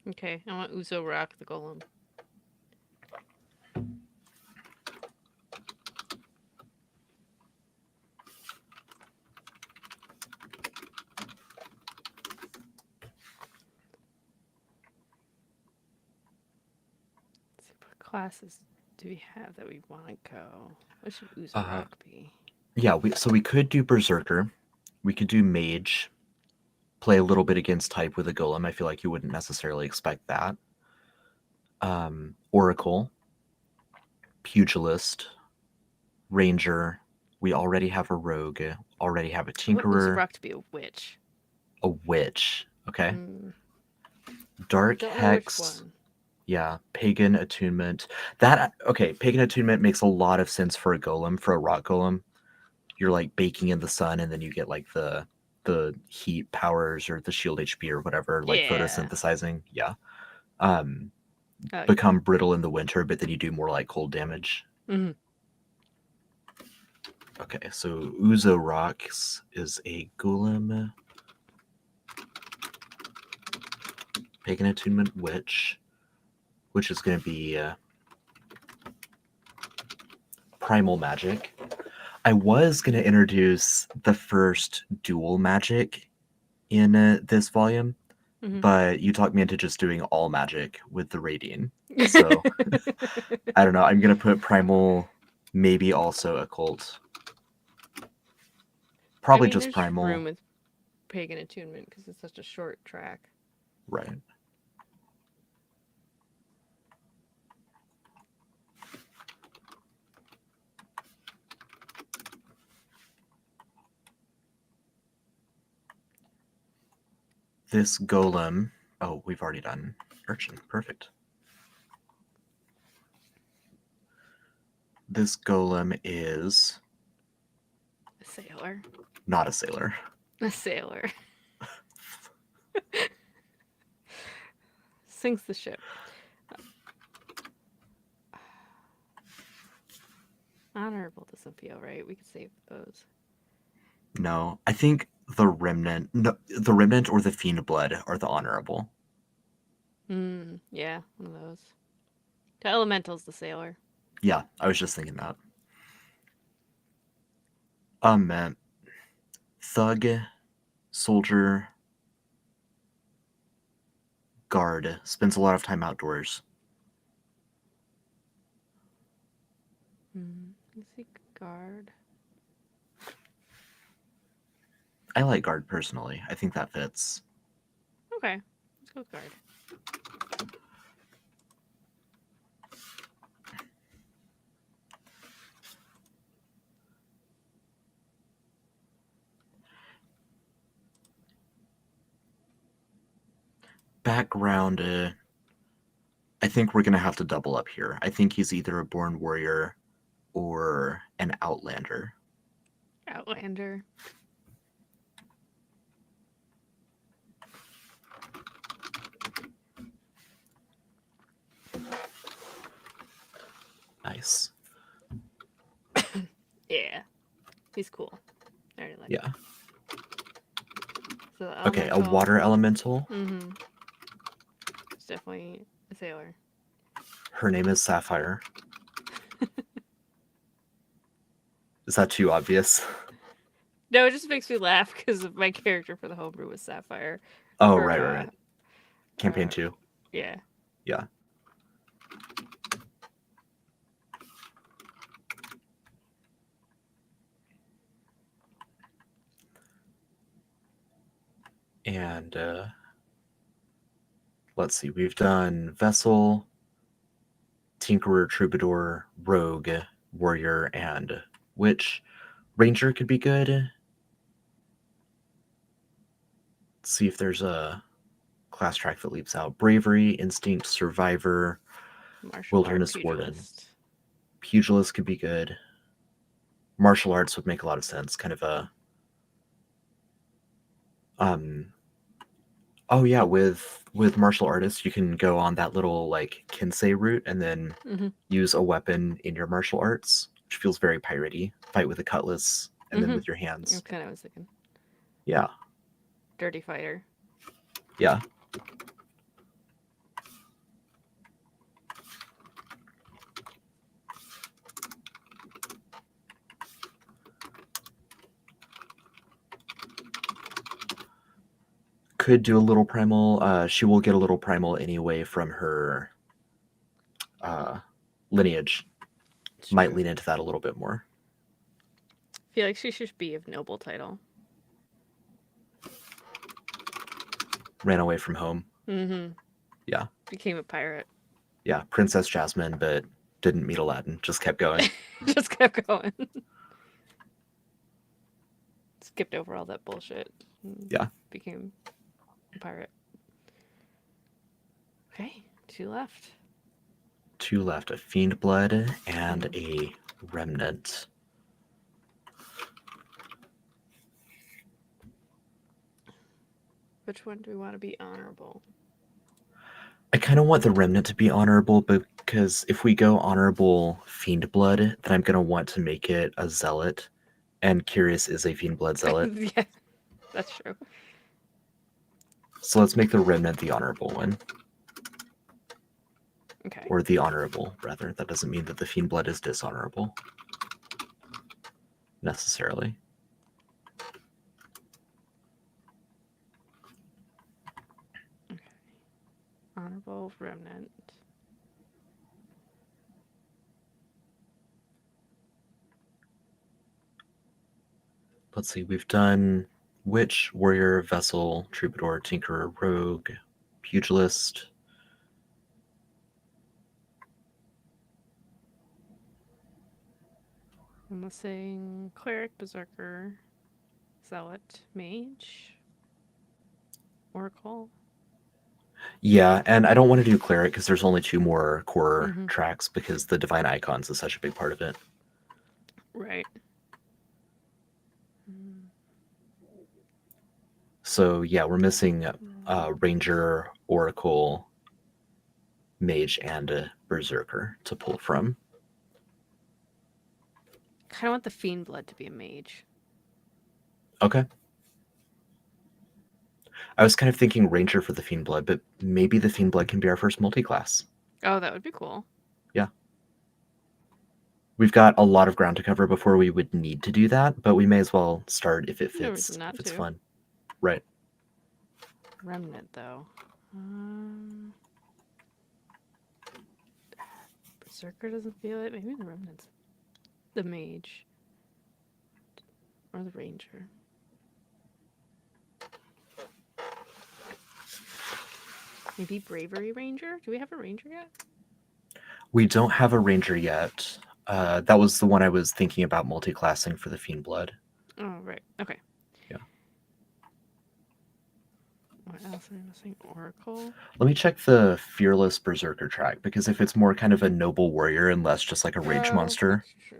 Okay, I want Uzorak the golem. classes do we have that we want to go? What should Uzo Uh, Rock be? yeah, we could do Berserker. We could do Mage. Play a little bit against type with a Golem. I feel like you wouldn't necessarily expect that. Oracle, Pugilist, Ranger. We already have a Rogue. Already have a I want Uzo Tinkerer, Rock to be a witch. a Witch. Okay. Mm, Dark don't know which Hex. one. Yeah, Pagan Attunement. That okay, Pagan Attunement makes a lot of sense for a golem, for a rock golem. You're like baking in the sun and then you get like the heat powers or the shield HP or whatever, like Yeah. photosynthesizing. Yeah. Um Oh yeah. Become brittle in the winter, but then you do more like cold damage. Mm-hmm. Okay, so Uzo Rocks is a golem, Pagan Attunement Witch, which is going to be Primal Magic. I was going to introduce the first dual magic in this volume, Mm-hmm. but you talked me into just doing all magic with the Radiant. So I don't know. I'm going to put Primal, maybe also Occult. I Probably mean, just there's Primal. room with Pagan Attunement because it's such a short track. Right. This golem. Oh, we've already done Urchin. Perfect. This golem is A sailor. not a sailor. A sailor. Sinks the ship. Honorable doesn't feel right. We could save those. No, I think the remnant. No, the remnant or the fiend blood are the honorable. Yeah, one of those. The elemental's the sailor. Yeah, I was just thinking that. Man, thug, soldier, guard spends a lot of time outdoors. Let's see, guard. I like guard personally. I think that fits. Okay, let's go with guard. Background. I think we're gonna have to double up here. I think he's either a born warrior or an outlander. Outlander. Nice. Yeah, he's cool. I already like Yeah. him. So the Okay, a elemental. water elemental. Mm-hmm. It's definitely a sailor. Her name is Sapphire. Is that too obvious? No, it just makes me laugh because my character for the homebrew was Sapphire. Oh, For, right. Campaign 2. Yeah. Yeah. And let's see, we've done Vessel, Tinkerer, Troubadour, Rogue, Warrior, and Witch. Ranger could be good. Let's see if there's a class track that leaves out. Bravery, Instinct, Survivor, Martial Wilderness art Warden. pugilist. Pugilist could be good. Martial arts would make a lot of sense. Kind of a oh yeah, with martial artists you can go on that little like Kinsei route and then use a weapon in your martial arts, which feels very piratey. Fight with a cutlass and then with your hands. That's kind of what I was thinking. Yeah. Dirty fighter. Yeah. Could do a little primal. She will get a little primal anyway from her lineage It's might true. lean into that a little bit more. I feel like she should be of noble title. Ran away from home. Mm-hmm. Yeah. Became a pirate. Yeah. Princess Jasmine, but didn't meet Aladdin. Just kept going. Just kept going. Skipped over all that bullshit. Yeah. Became a pirate. Okay, 2 left. 2 left, a Fiend Blood and Mhm. a Remnant. Which one do we want to be honorable? I kind of want the Remnant to be honorable, because if we go honorable Fiend Blood, then I'm going to want to make it a Zealot. And Curious is a Fiend Blood Zealot. Yeah, that's true. So let's make the Remnant the honorable one. Okay. Or the honorable, rather. That doesn't mean that the Fiend Blood is dishonorable. Necessarily. Okay. Honorable Remnant. Let's see, we've done Witch, Warrior, Vessel, Troubadour, Tinkerer, Rogue, Pugilist. I'm missing Cleric, Berserker, Zealot, Mage, Oracle. Yeah, and I don't want to do Cleric because there's only 2 more core Mm-hmm. tracks because the Divine Icons is such a big part of it. Right. So yeah, we're missing Ranger, Oracle, Mage, and a Berserker to pull from. Kind of want the Fiend Blood to be a mage. Okay. I was kind of thinking Ranger for the Fiend Blood, but maybe the Fiend Blood can be our first multi-class. Oh, that would be cool. Yeah. We've got a lot of ground to cover before we would need to do that, but we may as well start if it No fits, reason not if it's to. fun. Right. Remnant, though. Berserker doesn't feel it. Maybe the Remnant's the mage. Or the ranger. Maybe Bravery Ranger? Do we have a ranger yet? We don't have a Ranger yet. That was the one I was thinking about multi-classing for the Fiend Blood. Oh, right. Okay. Yeah. What else am I missing? Oracle? Let me check the Fearless Berserker track, because if it's more kind of a noble warrior and less just like a rage monster, That's true.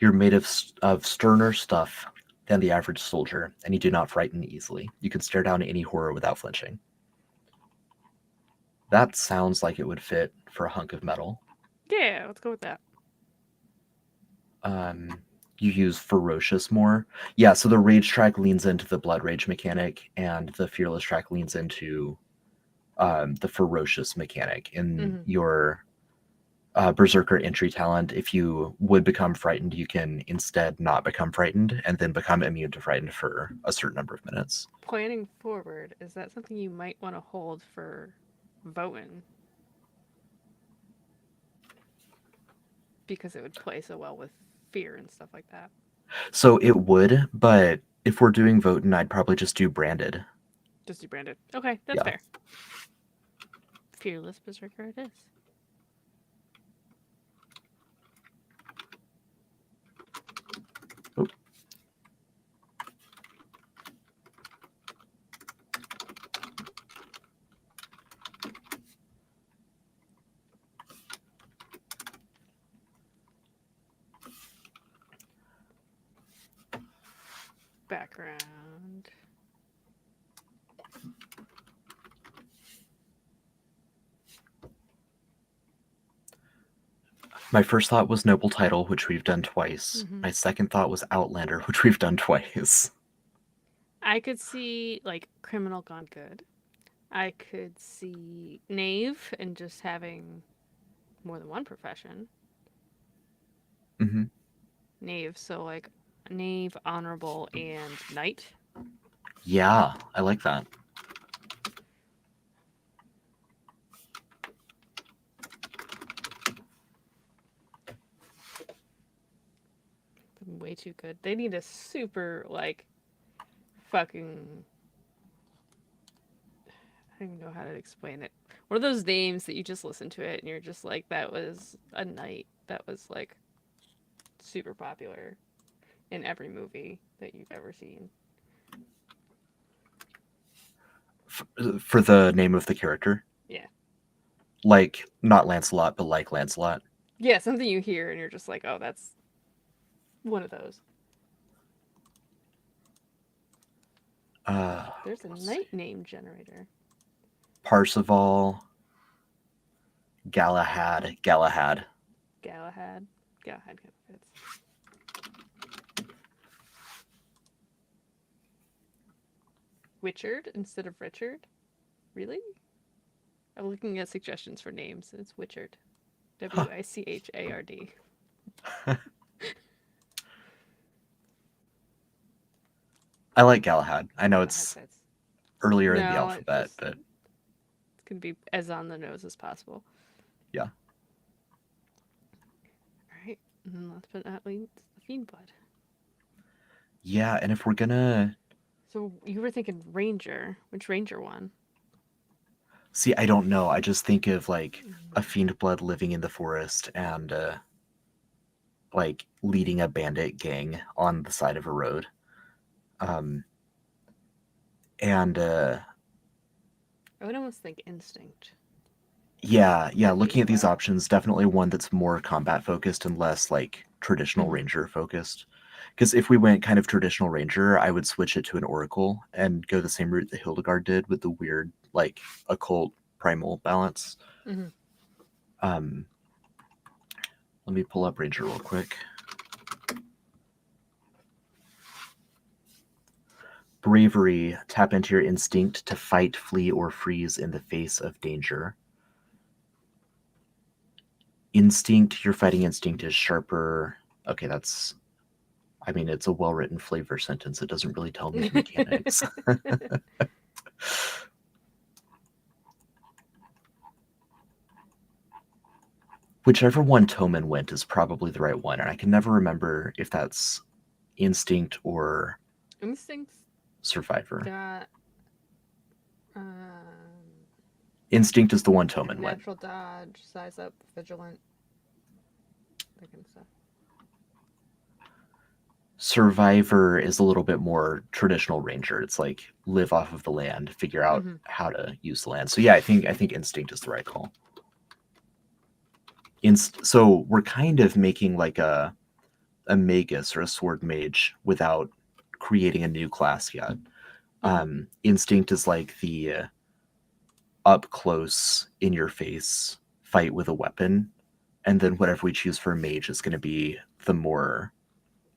you're made of sterner stuff than the average soldier, and you do not frighten easily. You can stare down any horror without flinching. That sounds like it would fit for a hunk of metal. Yeah, let's go with that. You use Ferocious more. Yeah, so the Rage track leans into the Blood Rage mechanic, and the Fearless track leans into the Ferocious mechanic. In your Berserker entry talent, if you would become frightened, you can instead not become frightened and then become immune to frightened for a certain number of minutes. Planning forward, is that something you might want to hold for Voten? Because it would play so well with fear and stuff like that. So it would, but if we're doing Voten, I'd probably just do Branded. Just do branded. Okay, that's fair. Fearless Berserker it is. Oop. Background. My first thought was Noble Title, which we've done twice. My second thought was Outlander, which we've done twice. I could see like Criminal Gone Good. I could see Knave and just having more than one profession. Mm-hmm. Knave, so like Knave, Honorable, and Knight. Yeah, I like that. way too good. They need a super like fucking. I don't even know how to explain it. One of those names that you just listen to it and you're just like, that was a knight that was like super popular in every movie that you've ever seen. For the name of the character, Yeah. like not Lancelot, but like Lancelot. Yeah, something you hear and you're just like, oh, that's one of those. Uh, There's a let's see. knight name generator. Parzival, Galahad, Galahad. Galahad. Galahad kind of fits. Witchard instead of Richard? Really? I'm looking at suggestions for names. It's Witchard. Huh. Wichard. I like Galahad. I know Galahad it's fits. earlier in the No, it alphabet, just but can be as on the nose as possible. yeah. Alright. And then last but not least, the Fiend Blood. Yeah, and if we're gonna So you were thinking Ranger. Which Ranger one? see, I don't know. I just think of like a fiend blood living in the forest and like leading a bandit gang on the side of a road. Um, and I would almost think Instinct. yeah, For looking Fiend at these Blood. options, definitely one that's more combat focused and less like traditional Mm-hmm. ranger focused. Because if we went kind of traditional ranger, I would switch it to an oracle and go the same route that Hildegard did with the weird like occult primal balance. Mm-hmm. Um, let me pull up ranger real quick. Bravery, tap into your instinct to fight, flee, or freeze in the face of danger. Instinct, your fighting instinct is sharper. Okay, that's, I mean, it's a well written flavor sentence. It doesn't really tell me the mechanics. Whichever one Toman went is probably the right one, and I can never remember if that's instinct or Instinct's survivor. got Instinct is the one Toman went. natural dodge, size up, vigilant, that kind of stuff. Survivor is a little bit more traditional ranger. It's like live off of the land, figure out Mm-hmm. how to use the land. So yeah, I think instinct is the right call. So we're kind of making like a magus or a sword mage without creating a new class yet. Mm-hmm. Instinct is like the up close in your face fight with a weapon, and then whatever we choose for a mage is going to be the more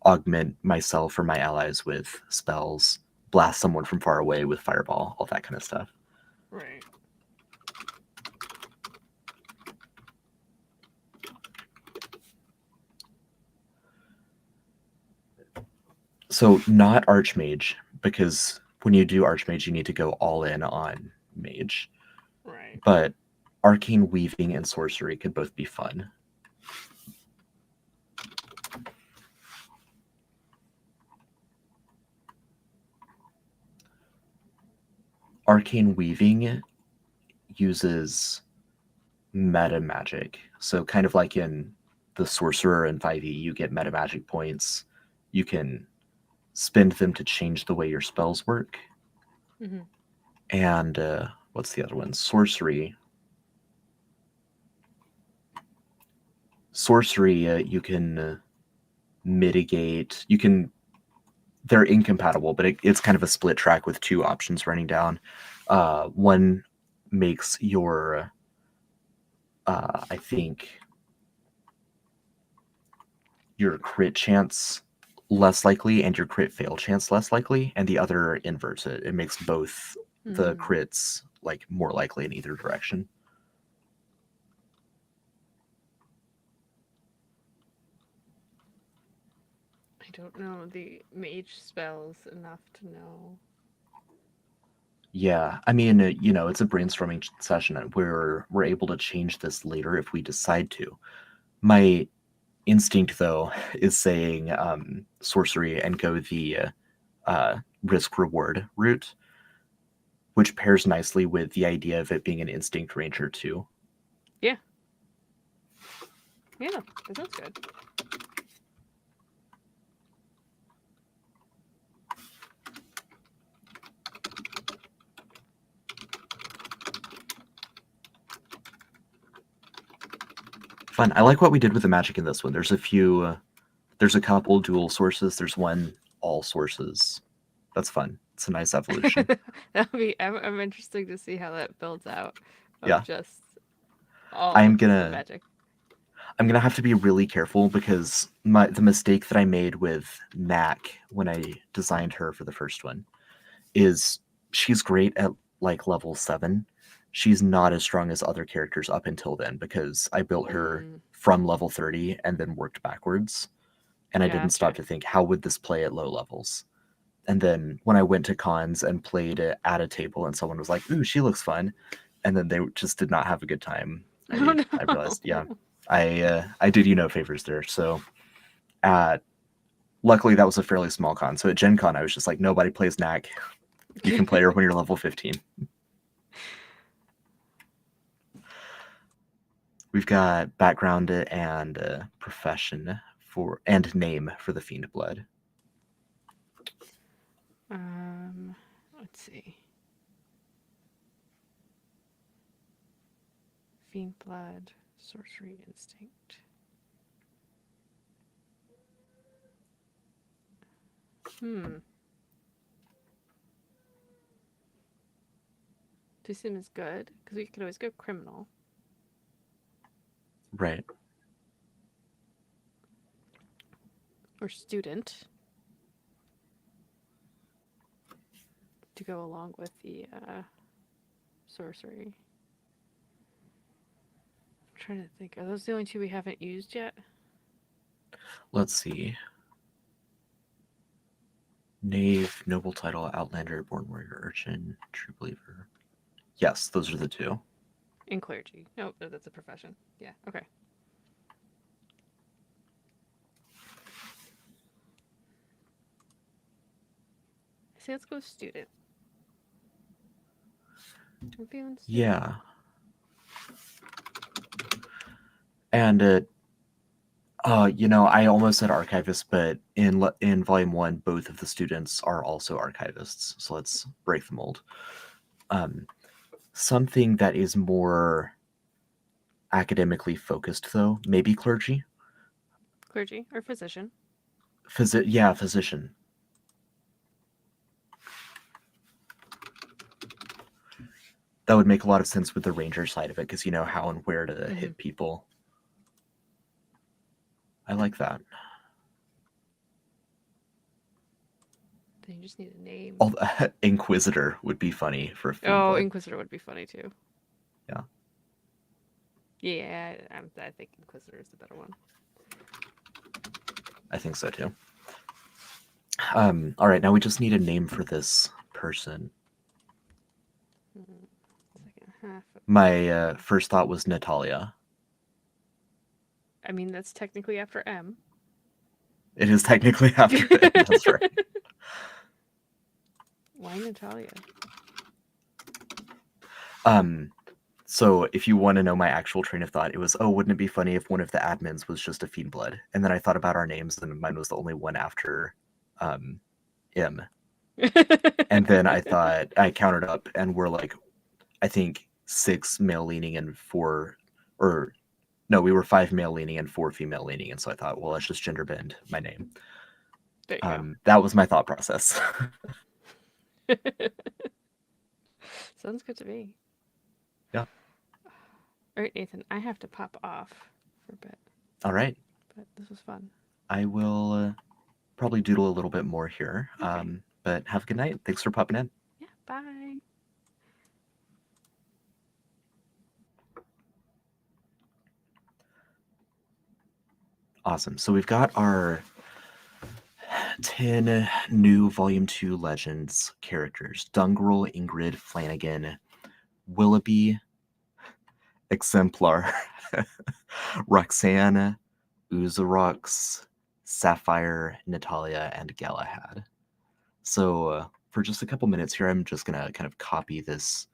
augment myself or my allies with spells, blast someone from far away with fireball, all that kind of stuff. Right. So not archmage, because when you do archmage, you need to go all in on mage. Right. But arcane weaving and sorcery could both be fun. Arcane weaving uses meta magic. So kind of like in the sorcerer in 5e, you get meta magic points. You can spend them to change the way your spells work. Mm-hmm. And what's the other one? Sorcery. Sorcery, you can mitigate. You can. They're incompatible, but it's kind of a split track with two options running down. One makes your, I think, your crit chance less likely and your crit fail chance less likely, and the other inverts it. It makes both the Mm. crits like more likely in either direction. I don't know the mage spells enough to know. Yeah, I mean, it's a brainstorming session, and we're able to change this later if we decide to. My Instinct, though, is saying sorcery and go the risk reward route, which pairs nicely with the idea of it being an instinct ranger too. Yeah. Yeah, that sounds good. Fun. I like what we did with the magic in this one. There's a couple dual sources. There's one all sources. That's fun. It's a nice evolution. That'll be. I'm interested to see how that builds out. Of Yeah. just all I'm of the gonna magic. I'm gonna have to be really careful because the mistake that I made with Knack when I designed her for the first one is she's great at like level 7. She's not as strong as other characters up until then because I built her from level 30 and then worked backwards. And I didn't stop Gotcha. to think, how would this play at low levels? And then when I went to cons and played it at a table and someone was like, ooh, she looks fun. And then they just did not have a good time. Oh I realized, yeah, no. I did you no favors there. So at luckily that was a fairly small con. So at Gen Con, I was just like, nobody plays Knack. You can play her when you're level 15. We've got background and profession and name for the Fiend Blood. Let's see. Fiend blood, sorcery instinct. This is good because we could always go criminal. Right. Or student. To go along with the sorcery. I'm trying to think. Are those the only two we haven't used yet? Let's see. Knave, noble title, outlander, born warrior, urchin, true believer. Yes, those are the two. In clergy. Oh, that's a profession. Yeah, okay. See, let's go student. I'm feeling student. Yeah. And I almost said archivist, but in volume 1, both of the students are also archivists. So let's break the mold. Something that is more academically focused, though, maybe clergy. Clergy or physician. Physician. That would make a lot of sense with the ranger side of it, because you know how and where to hit people. I like that. Then you just need a name. Inquisitor would be funny for a Fiend Blood. Inquisitor would be funny too. Yeah. Yeah, I think Inquisitor is the better one. I think so too. All right, now we just need a name for this person. Second half. My first thought was Natalia. I mean, that's technically after M. It is technically after it. That's right. Why Natalia? So if you want to know my actual train of thought, it was, wouldn't it be funny if one of the admins was just a Fiend Blood? And then I thought about our names, and mine was the only one after M. And then I counted up, and we're like, I think 6 male leaning and 4, or no, we were 5 male leaning and 4 female leaning. And so I thought, well, let's just gender bend my name. There you go. That was my thought process. Sounds good to me. Yeah. All right, Nathan, I have to pop off for a bit. All right. But this was fun. I will probably doodle a little bit more here. Okay. But have a good night. Thanks for popping in. Yeah, bye. Awesome. So we've got our 10 new Volume 2 Legends characters. Dungrel, Ingrid, Flanagan, Willoughby, Exemplar, Roxanne, Uzarox, Sapphire, Natalia, and Galahad. So for just a couple minutes here, I'm just going to kind of copy this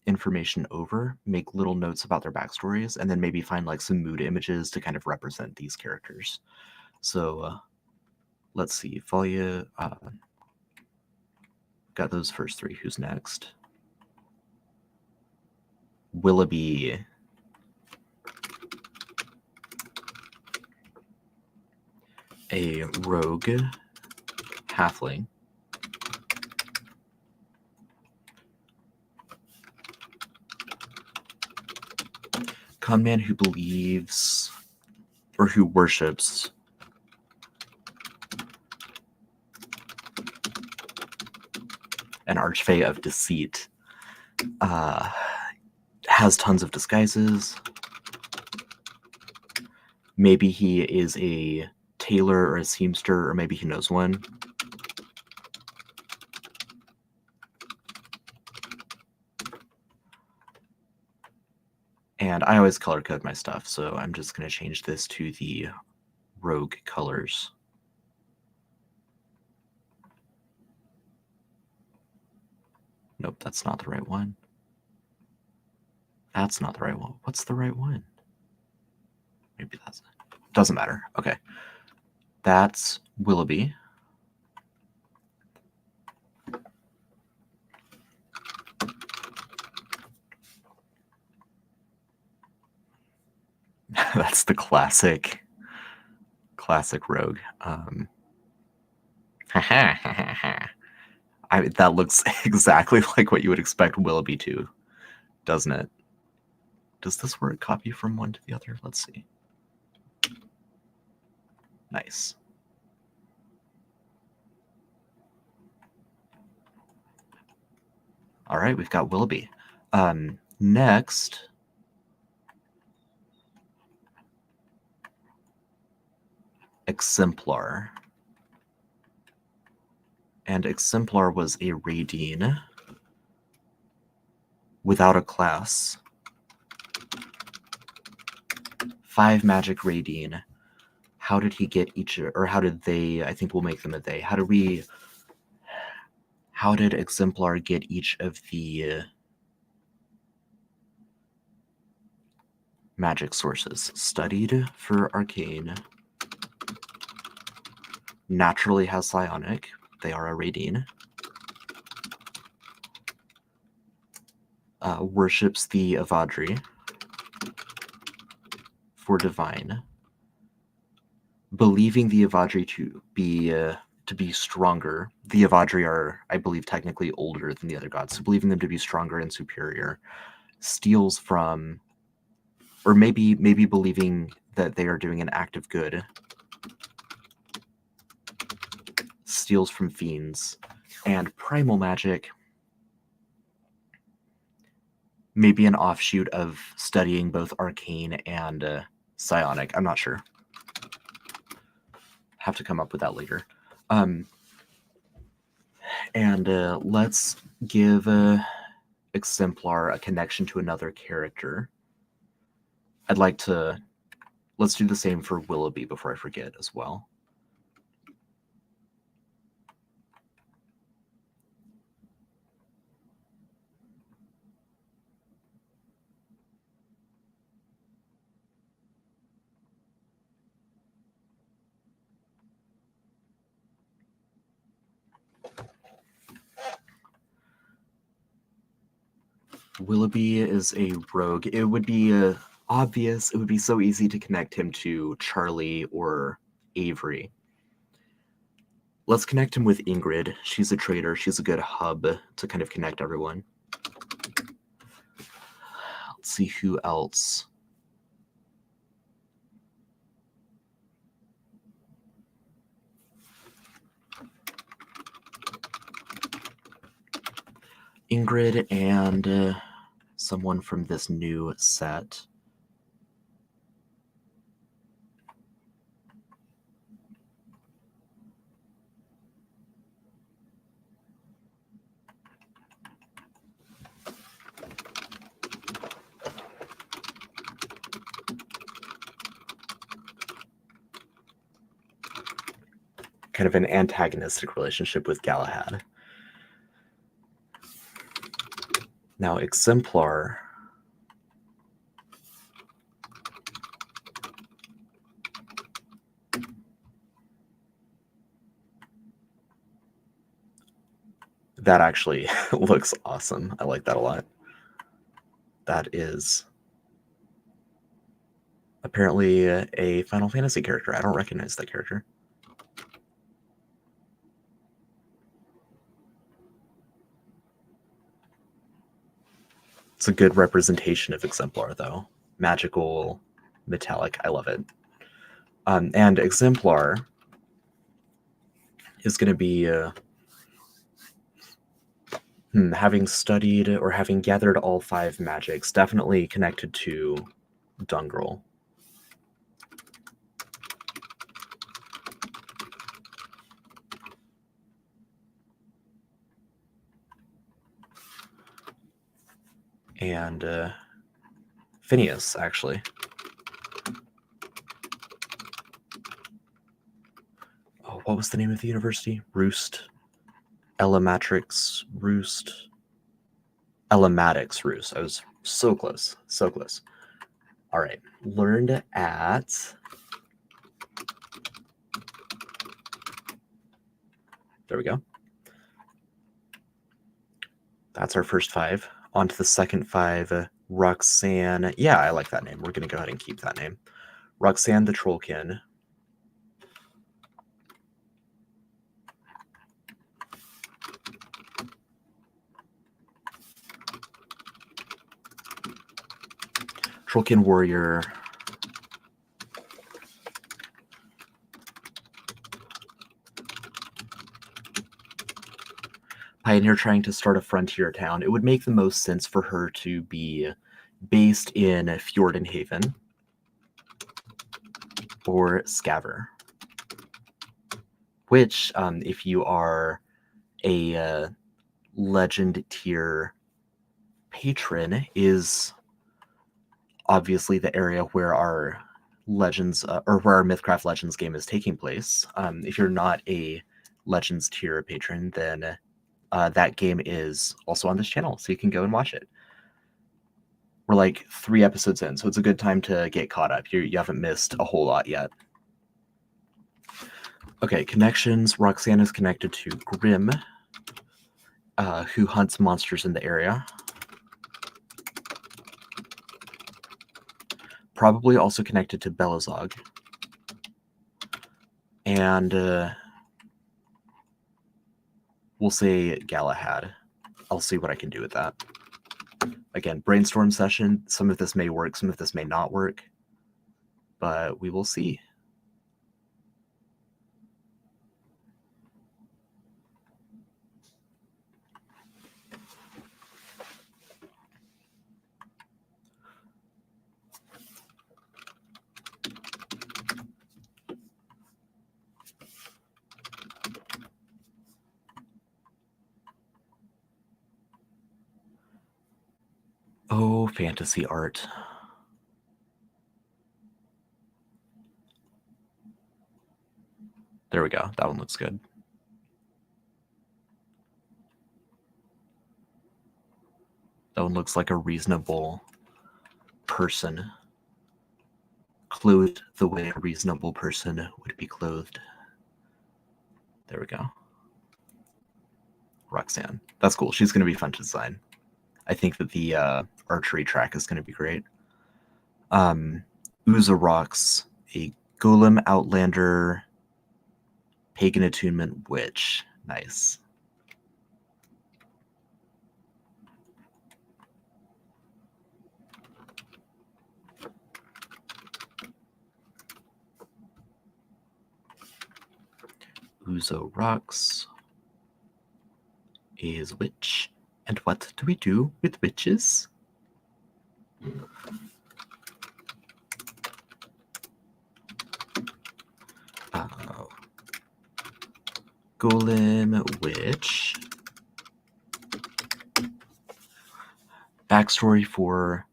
information over, make little notes about their backstories, and then maybe find like some mood images to kind of represent these characters. So let's see, Valia, got those first three. Who's next? Willoughby. A rogue halfling. Conman who believes or who worships an archfey of deceit. Has tons of disguises. Maybe he is a tailor or a seamster, or maybe he knows one. And I always color code my stuff, so I'm just going to change this to the rogue colors. Nope, that's not the right one. That's not the right one. What's the right one? Maybe that's it. Doesn't matter. Okay. That's Willoughby. That's the classic rogue. That looks exactly like what you would expect Willoughby to, doesn't it? Does this word copy from one to the other? Let's see. Nice. All right, we've got Willoughby. Next, Exemplar. And Exemplar was a Radine without a class. 5 magic Radine. How did he get each, or how did they, I think we'll make them a they. How did Exemplar get each of the magic sources? Studied for Arcane. Naturally has Psionic. They are a Radine. Worships the Avadri for Divine. Believing the Avadri to be stronger. The Avadri are, I believe, technically older than the other gods, so believing them to be stronger and superior. Steals from, or maybe believing that they are doing an act of good. Steals from fiends. And primal magic, maybe an offshoot of studying both arcane and psionic. I'm not sure. Have to come up with that later. And let's give Exemplar a connection to another character. I'd like to, let's do the same for Willoughby before I forget as well. Willoughby is a rogue. It would be obvious. It would be so easy to connect him to Charlie or Avery. Let's connect him with Ingrid. She's a trader. She's a good hub to kind of connect everyone. Let's see who else. Ingrid and someone from this new set. kind of an antagonistic relationship with Galahad. Now, Exemplar. That actually looks awesome. I like that a lot. That is apparently a Final Fantasy character. I don't recognize that character. It's a good representation of Exemplar, though. Magical, metallic. I love it. And Exemplar is going to be having studied or having gathered all 5 magics, definitely connected to Dungrel. And Phineas, actually. Oh, what was the name of the university? Roost. Elamatrix Roost. Elamatics Roost. I was so close. So close. All right. Learned at... There we go. That's our first 5. On to the second 5. Roxanne. Yeah, I like that name. We're going to go ahead and keep that name. Roxanne the Trollkin. Trollkin Warrior. Pioneer trying to start a frontier town. It would make the most sense for her to be based in Fjordenhaven or Scaver. Which, if you are a legend tier patron, is obviously the area where our Legends or where our MythCraft Legends game is taking place. If you're not a Legends tier patron, then that game is also on this channel, so you can go and watch it. We're like 3 episodes in, so it's a good time to get caught up. You haven't missed a whole lot yet. Okay, connections. Roxanne is connected to Grim, who hunts monsters in the area. Probably also connected to Belazog. And we'll say Galahad. I'll see what I can do with that. Again, brainstorm session. Some of this may work, some of this may not work. But we will see. Oh, fantasy art. There we go. That one looks good. That one looks like a reasonable person. Clothed the way a reasonable person would be clothed. There we go. Roxanne. That's cool. She's going to be fun to design. I think that the archery track is going to be great. Uza Rocks, a Golem Outlander Pagan Attunement Witch. Nice. Uzo Rocks is witch. And what do we do with witches? Golem witch. Backstory for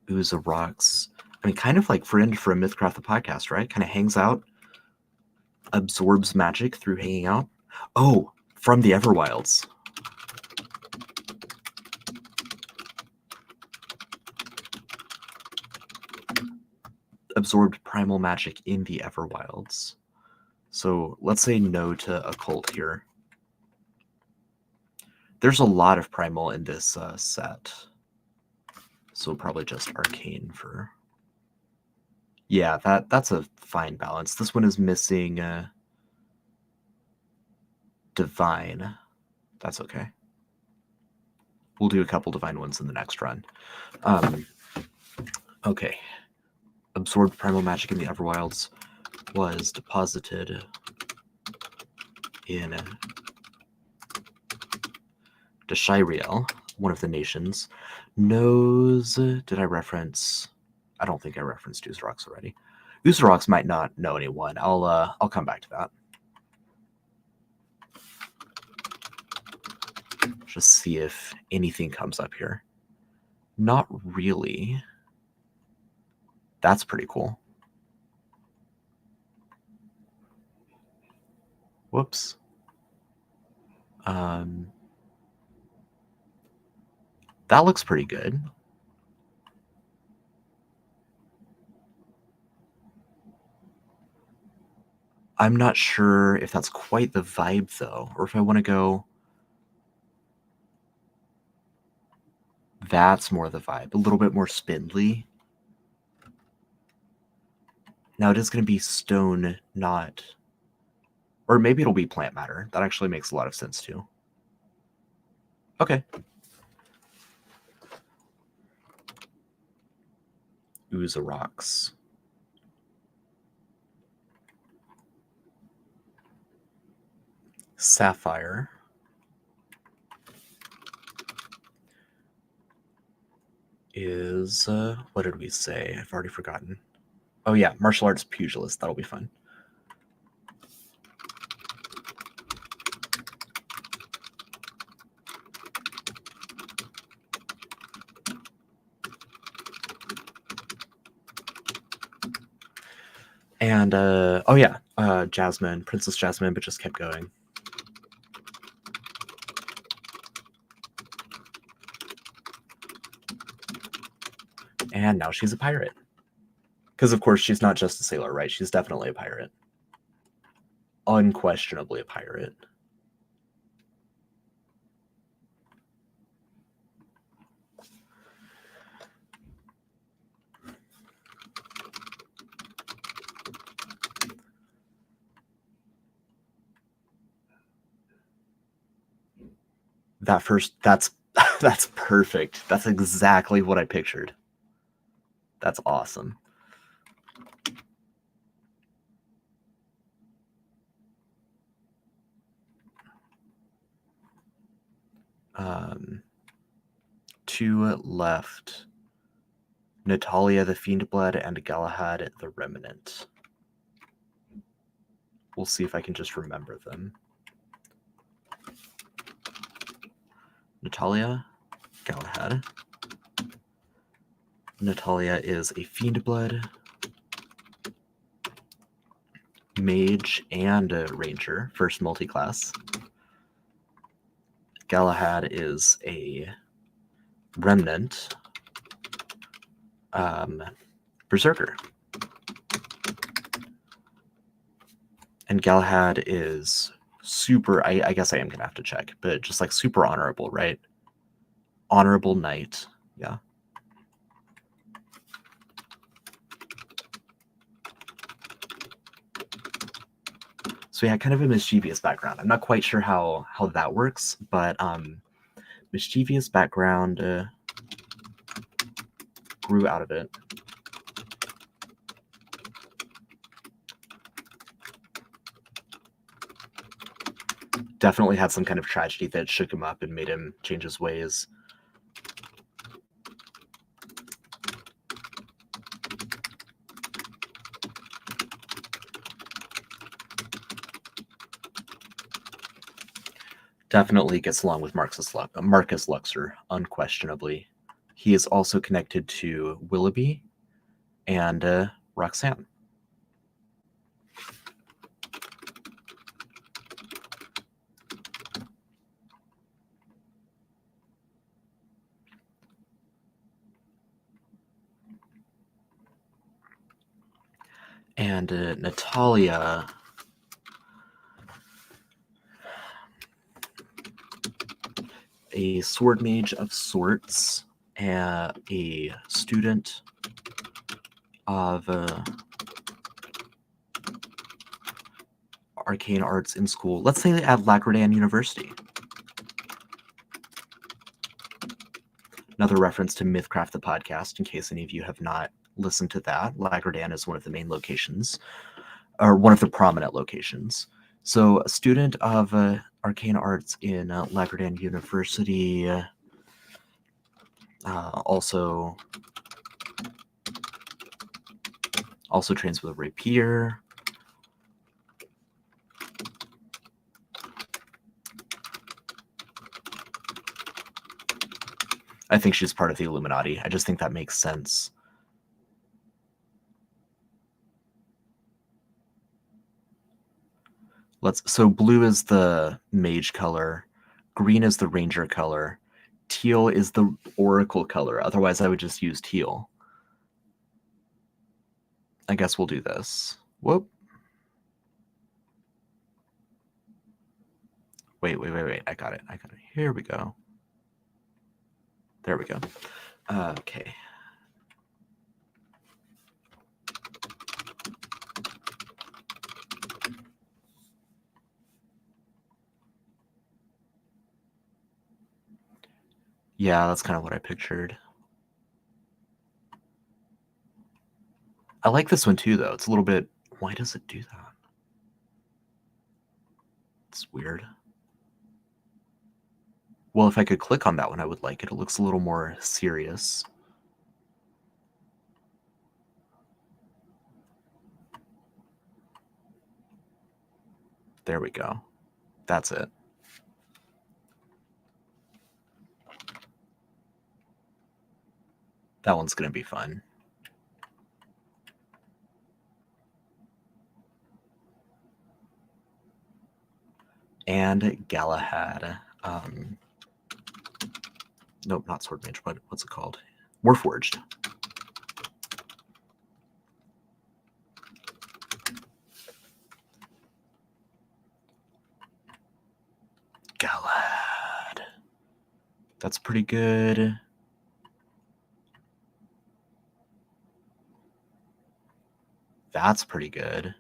Uza Rocks. I mean, kind of like friend from MythCraft the podcast, right? Kind of hangs out Absorbs magic through hanging out. Oh, from the Everwilds. Absorbed primal magic in the Everwilds. So let's say no to occult here. There's a lot of primal in this set. So probably just arcane for... Yeah, that's a fine balance. This one is missing divine. That's okay. We'll do a couple divine ones in the next run. Okay. Absorbed primal magic in the Everwilds was deposited in Deshiriel, one of the nations. Knows... Did I reference... I don't think I referenced Uzarox already. Uzarox might not know anyone. I'll come back to that. Just see if anything comes up here. Not really. That's pretty cool. Whoops. That looks pretty good. I'm not sure if that's quite the vibe, though, or if I want to go... That's more the vibe. A little bit more spindly. Now it is going to be stone, not... Or maybe it'll be plant matter. That actually makes a lot of sense, too. Okay. Uzarox. Sapphire. Is... what did we say? I've already forgotten. Oh yeah, martial arts pugilist. That'll be fun. And, oh yeah, Jasmine, Princess Jasmine, but just kept going. And now she's a pirate. Because, of course, she's not just a sailor, right? She's definitely a pirate. Unquestionably a pirate. That first, that's perfect. That's exactly what I pictured. That's awesome. Two left. Natalia the Fiendblood and Galahad the Remnant. We'll see if I can just remember them. Natalia, Galahad. Natalia is a Fiendblood, mage, and a ranger, first multi-class. Galahad is a remnant, berserker. And Galahad is super, I guess I am going to have to check, but just like super honorable, right? Honorable knight, yeah. So yeah, kind of a mischievous background. I'm not quite sure how that works, but mischievous background grew out of it. Definitely had some kind of tragedy that shook him up and made him change his ways. Definitely gets along with Marcus Luxor, unquestionably. He is also connected to Willoughby and Roxanne. And Natalia, a sword mage of sorts, a student of arcane arts in school. Let's say at Lagrandan University. Another reference to MythCraft the podcast, in case any of you have not listened to that. Lagrandan is one of the main locations, or one of the prominent locations. So a student of arcane arts in Lagrandan University, also trains with a rapier. I think she's part of the Illuminati. I just think that makes sense. So blue is the mage color, green is the ranger color, teal is the oracle color. Otherwise, I would just use teal. I guess we'll do this. Whoop. Wait. I got it. Here we go. There we go. Okay. Yeah, that's kind of what I pictured. I like this one too, though. It's a little bit... Why does it do that? It's weird. Well, if I could click on that one, I would like it. It looks a little more serious. There we go. That's it. That one's going to be fun. And Galahad. Nope, not Sword Mage, but what's it called? Warforged. Galahad. That's pretty good. That's pretty good.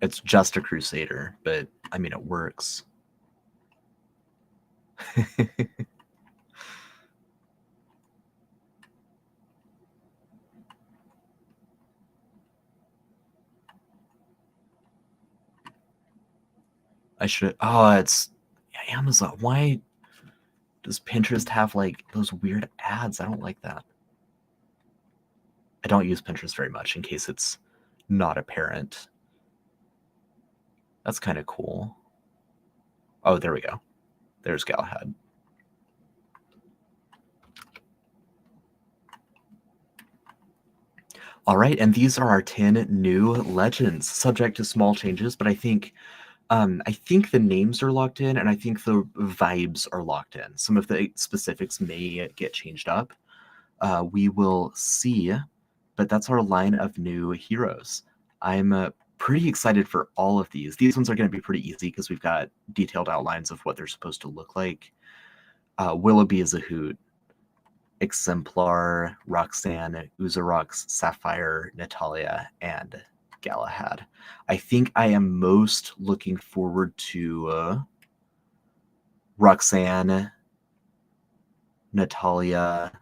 It's just a Crusader, but I mean, it works. I should... Oh, it's Amazon. Why does Pinterest have like those weird ads? I don't like that. I don't use Pinterest very much, in case it's not apparent. That's kind of cool. Oh, there we go. There's Galahad. All right, and these are our 10 new legends, subject to small changes, but I think the names are locked in, and I think the vibes are locked in. Some of the specifics may get changed up. We will see, but that's our line of new heroes. I'm pretty excited for all of these. These ones are going to be pretty easy because we've got detailed outlines of what they're supposed to look like. Willoughby is a hoot. Exemplar, Roxanne, Uzarox, Sapphire, Natalia, and Galahad. I think I am most looking forward to Roxanne, Natalia,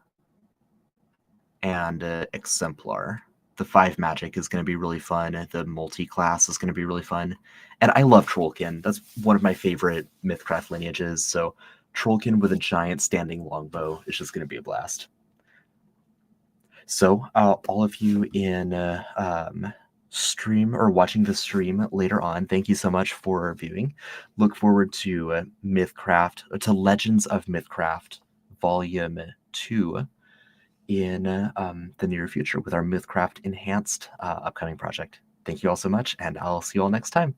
and Exemplar. The 5 magic is going to be really fun. The multi-class is going to be really fun. And I love Trollkin. That's one of my favorite MythCraft lineages. So Trollkin with a giant standing longbow is just going to be a blast. So all of you in stream or watching the stream later on, thank you so much for viewing. Look forward to MythCraft, to Legends of MythCraft Volume 2 in the near future with our MythCraft Enhanced upcoming project. Thank you all so much, and I'll see you all next time.